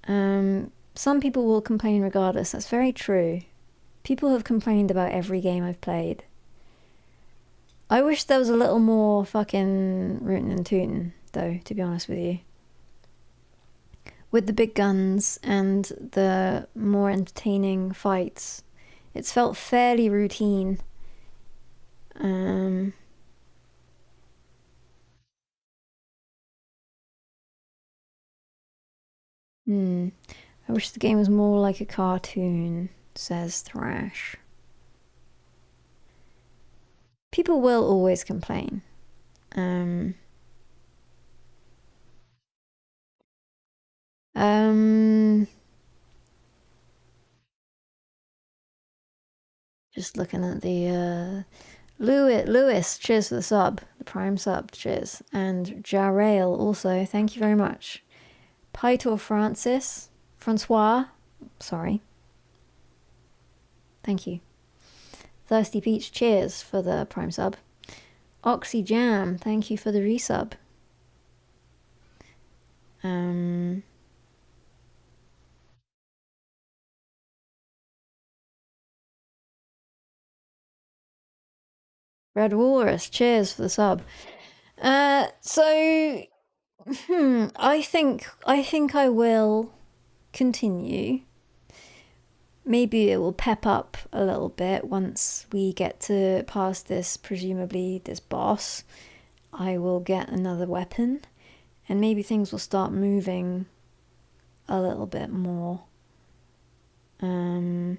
Some people will complain regardless. That's very true. People have complained about every game I've played. I wish there was a little more fucking rootin' and tootin', though, to be honest with you. With the big guns and the more entertaining fights, it's felt fairly routine. I wish the game was more like a cartoon, says Thrash. People will always complain. Just looking at the Lewis, cheers for the sub, the prime sub, cheers, and Jarail also, thank you very much. Pytor Francois, sorry, thank you. Thirsty Peach, cheers for the prime sub. Oxy Jam, thank you for the resub. Red Walrus, cheers for the sub. I think I will continue. Maybe it will pep up a little bit once we get to past this, presumably this boss. I will get another weapon, and maybe things will start moving a little bit more. To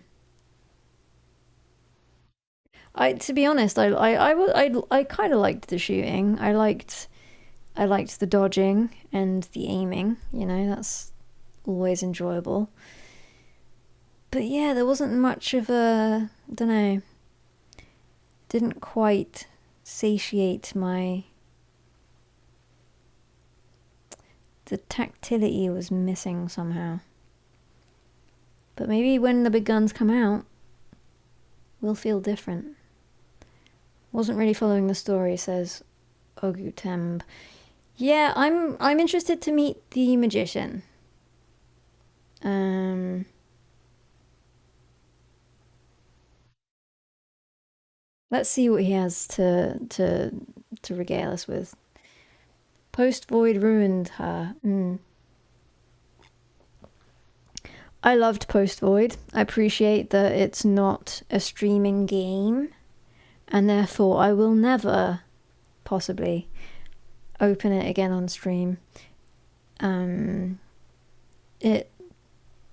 be honest, I kind of liked the shooting. I liked the dodging and the aiming. You know, that's always enjoyable. But yeah, there wasn't much of a, I don't know, didn't quite satiate my, the tactility was missing somehow. But maybe when the big guns come out, we'll feel different. Wasn't really following the story, says Ogutemb. Yeah, I'm interested to meet the magician. Let's see what he has to regale us with. Post Void ruined her. I loved Post Void. I appreciate that it's not a streaming game, and therefore I will never possibly open it again on stream. It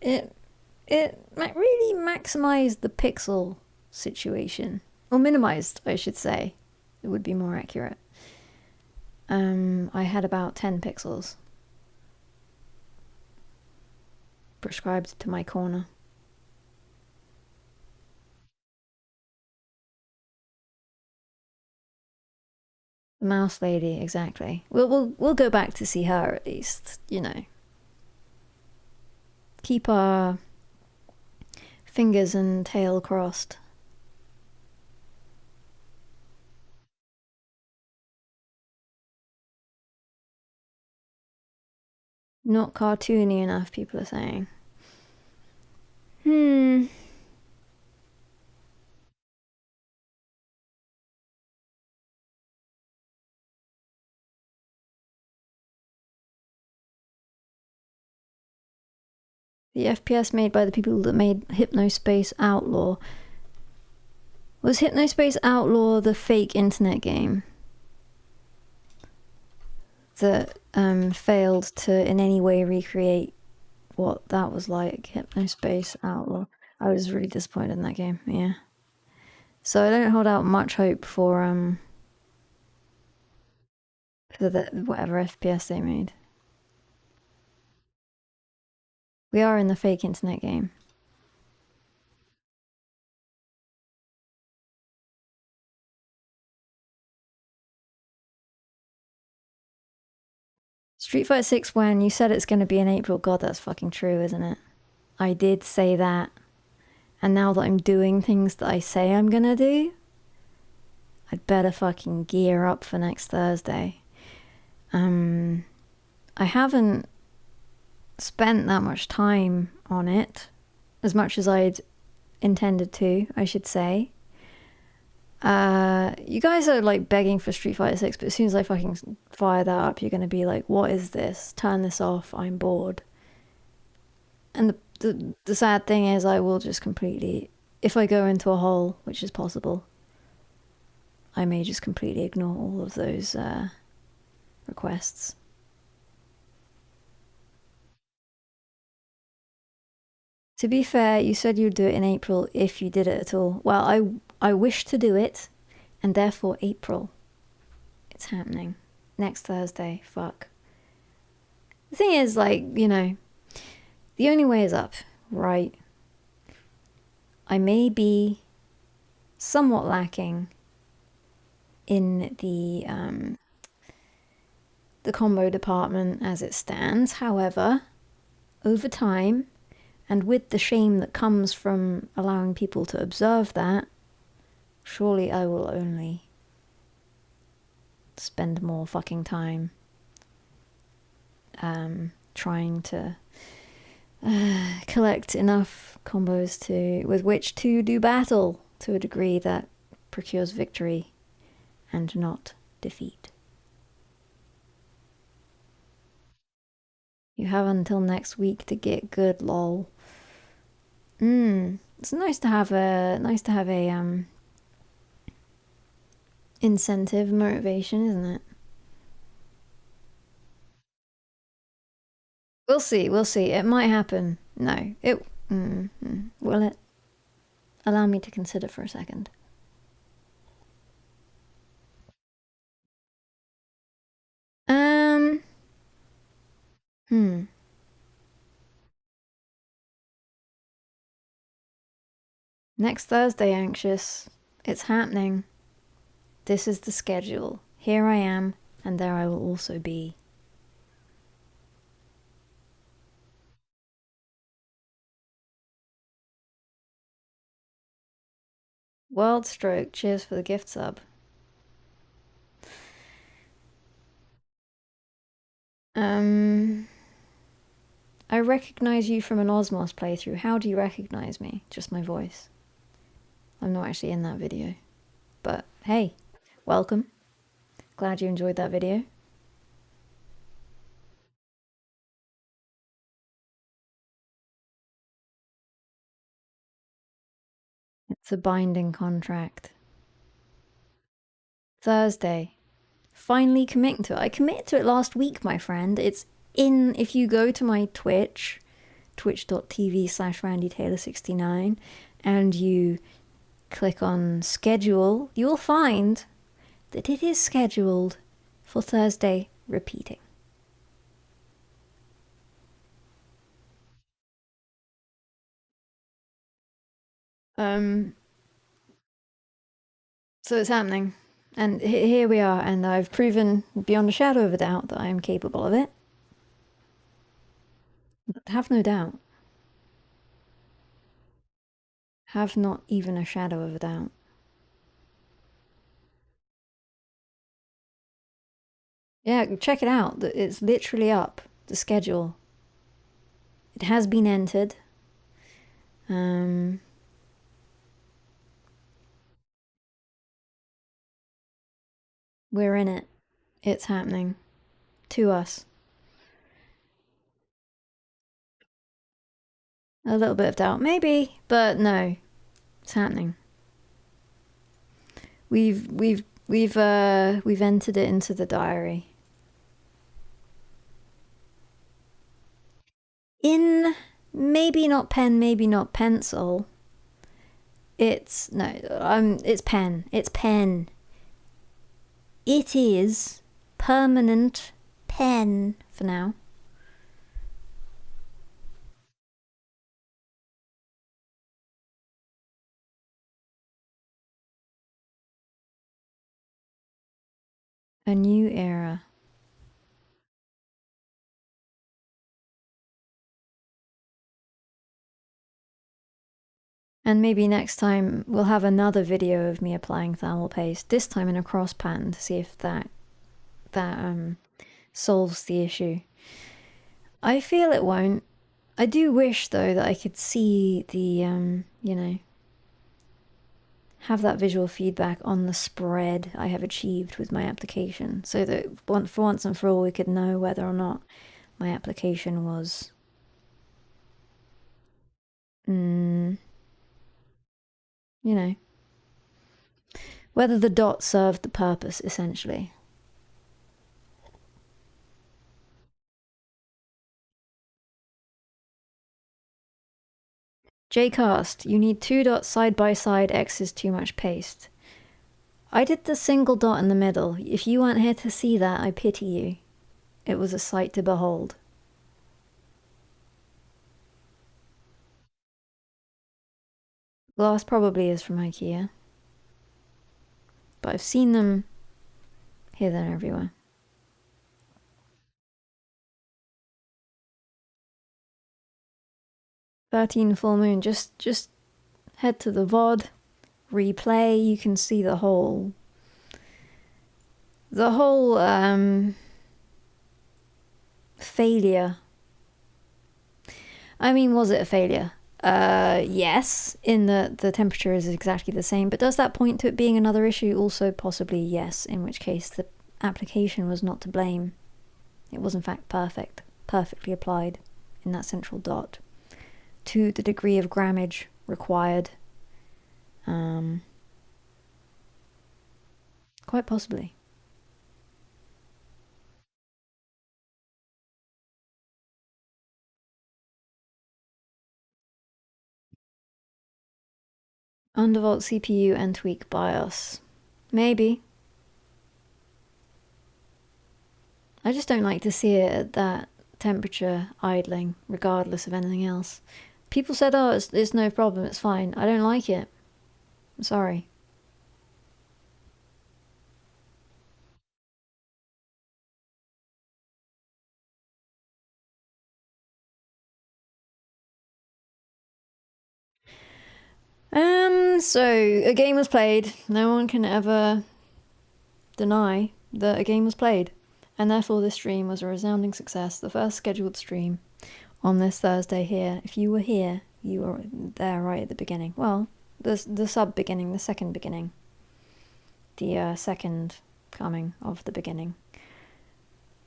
really maximized the pixel situation. Or minimized, I should say. It would be more accurate. I had about 10 pixels prescribed to my corner. The mouse lady, exactly. We'll go back to see her at least, you know. Keep our fingers and tail crossed. Not cartoony enough, people are saying. The FPS made by the people that made Hypnospace Outlaw. Was Hypnospace Outlaw the fake internet game? that failed to in any way recreate what that was like. Hypnospace Outlaw. I was really disappointed in that game, yeah. So I don't hold out much hope for the whatever FPS they made. We are in the fake internet game. Street Fighter 6 when you said it's going to be in April. God, that's fucking true, isn't it? I did say that. And now that I'm doing things that I say I'm going to do, I'd better fucking gear up for next Thursday. I haven't spent that much time on it. As much as I'd intended to, I should say. You guys are like begging for Street Fighter 6, but as soon as I fucking fire that up, you're gonna be like, what is this? Turn this off, I'm bored. And the sad thing is I will just completely, if I go into a hole, which is possible, I may just completely ignore all of those requests. To be fair, you said you'd do it in April if you did it at all. Well, I wish to do it, and therefore April. It's happening. Next Thursday. Fuck. The thing is, like, you know, the only way is up, right? I may be somewhat lacking in the combo department as it stands. However, over time, and with the shame that comes from allowing people to observe that, surely I will only spend more fucking time trying to collect enough combos with which to do battle to a degree that procures victory and not defeat. You have until next week to get good, lol. It's nice to have a incentive, motivation, isn't it? We'll see. It might happen. No, it will it? Allow me to consider for a second. Next Thursday, Anxious. It's happening. This is the schedule. Here I am, and there I will also be. World Stroke, cheers for the gift sub. I recognize you from an Osmos playthrough. How do you recognize me? Just my voice. I'm not actually in that video. But hey, welcome. Glad you enjoyed that video. It's a binding contract. Thursday. Finally committing to it. I committed to it last week, my friend. It's in, if you go to my Twitch, twitch.tv/RandyTaylor69, and you click on schedule, you'll find that it is scheduled for Thursday repeating. So it's happening. And here we are, and I've proven beyond a shadow of a doubt that I am capable of it. But have no doubt. Have not even a shadow of a doubt. Yeah, check it out. It's literally up, the schedule. It has been entered. We're in it. It's happening. To us. A little bit of doubt, maybe, but no. It's happening. We've entered it into the diary. In maybe not pen, maybe not pencil. It's pen. It's pen. It is permanent pen for now. A new era. And maybe next time we'll have another video of me applying thermal paste, this time in a cross pattern, to see if that solves the issue. I feel it won't. I do wish though that I could see the you know, have that visual feedback on the spread I have achieved with my application, so that for once and for all we could know whether or not my application was you know, whether the dot served the purpose, essentially. Jcast, you need 2 dots side by side, X is too much paste. I did the single dot in the middle. If you weren't here to see that, I pity you. It was a sight to behold. Glass probably is from IKEA. But I've seen them here, there, and everywhere. "13 full moon." Just head to the VOD, replay. You can see the whole failure. I mean, was it a failure? Yes, in the temperature is exactly the same, but does that point to it being another issue? Also possibly yes, in which case the application was not to blame. It was in fact perfectly applied in that central dot to the degree of grammage required. Quite possibly. Undervolt CPU and tweak BIOS. Maybe. I just don't like to see it at that temperature idling, regardless of anything else. People said, oh, it's no problem, it's fine. I don't like it. I'm sorry. So a game was played. No one can ever deny that a game was played. And therefore this stream was a resounding success. The first scheduled stream on this Thursday here. If you were here, you were there right at the beginning. Well, the sub-beginning, the second beginning. The second coming of the beginning.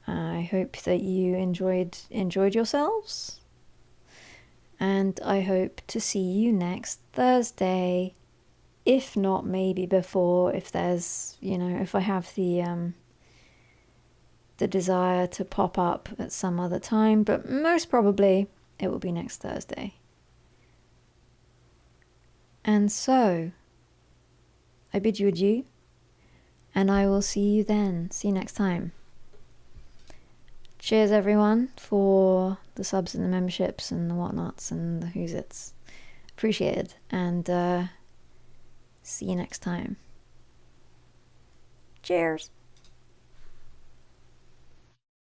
I hope that you enjoyed yourselves. And I hope to see you next Thursday. If not, maybe before, if there's, you know, if I have the desire to pop up at some other time, but most probably it will be next Thursday. And so, I bid you adieu, and I will see you then. See you next time. Cheers everyone for the subs and the memberships and the whatnots and the who's its. Appreciated, and see you next time. Cheers.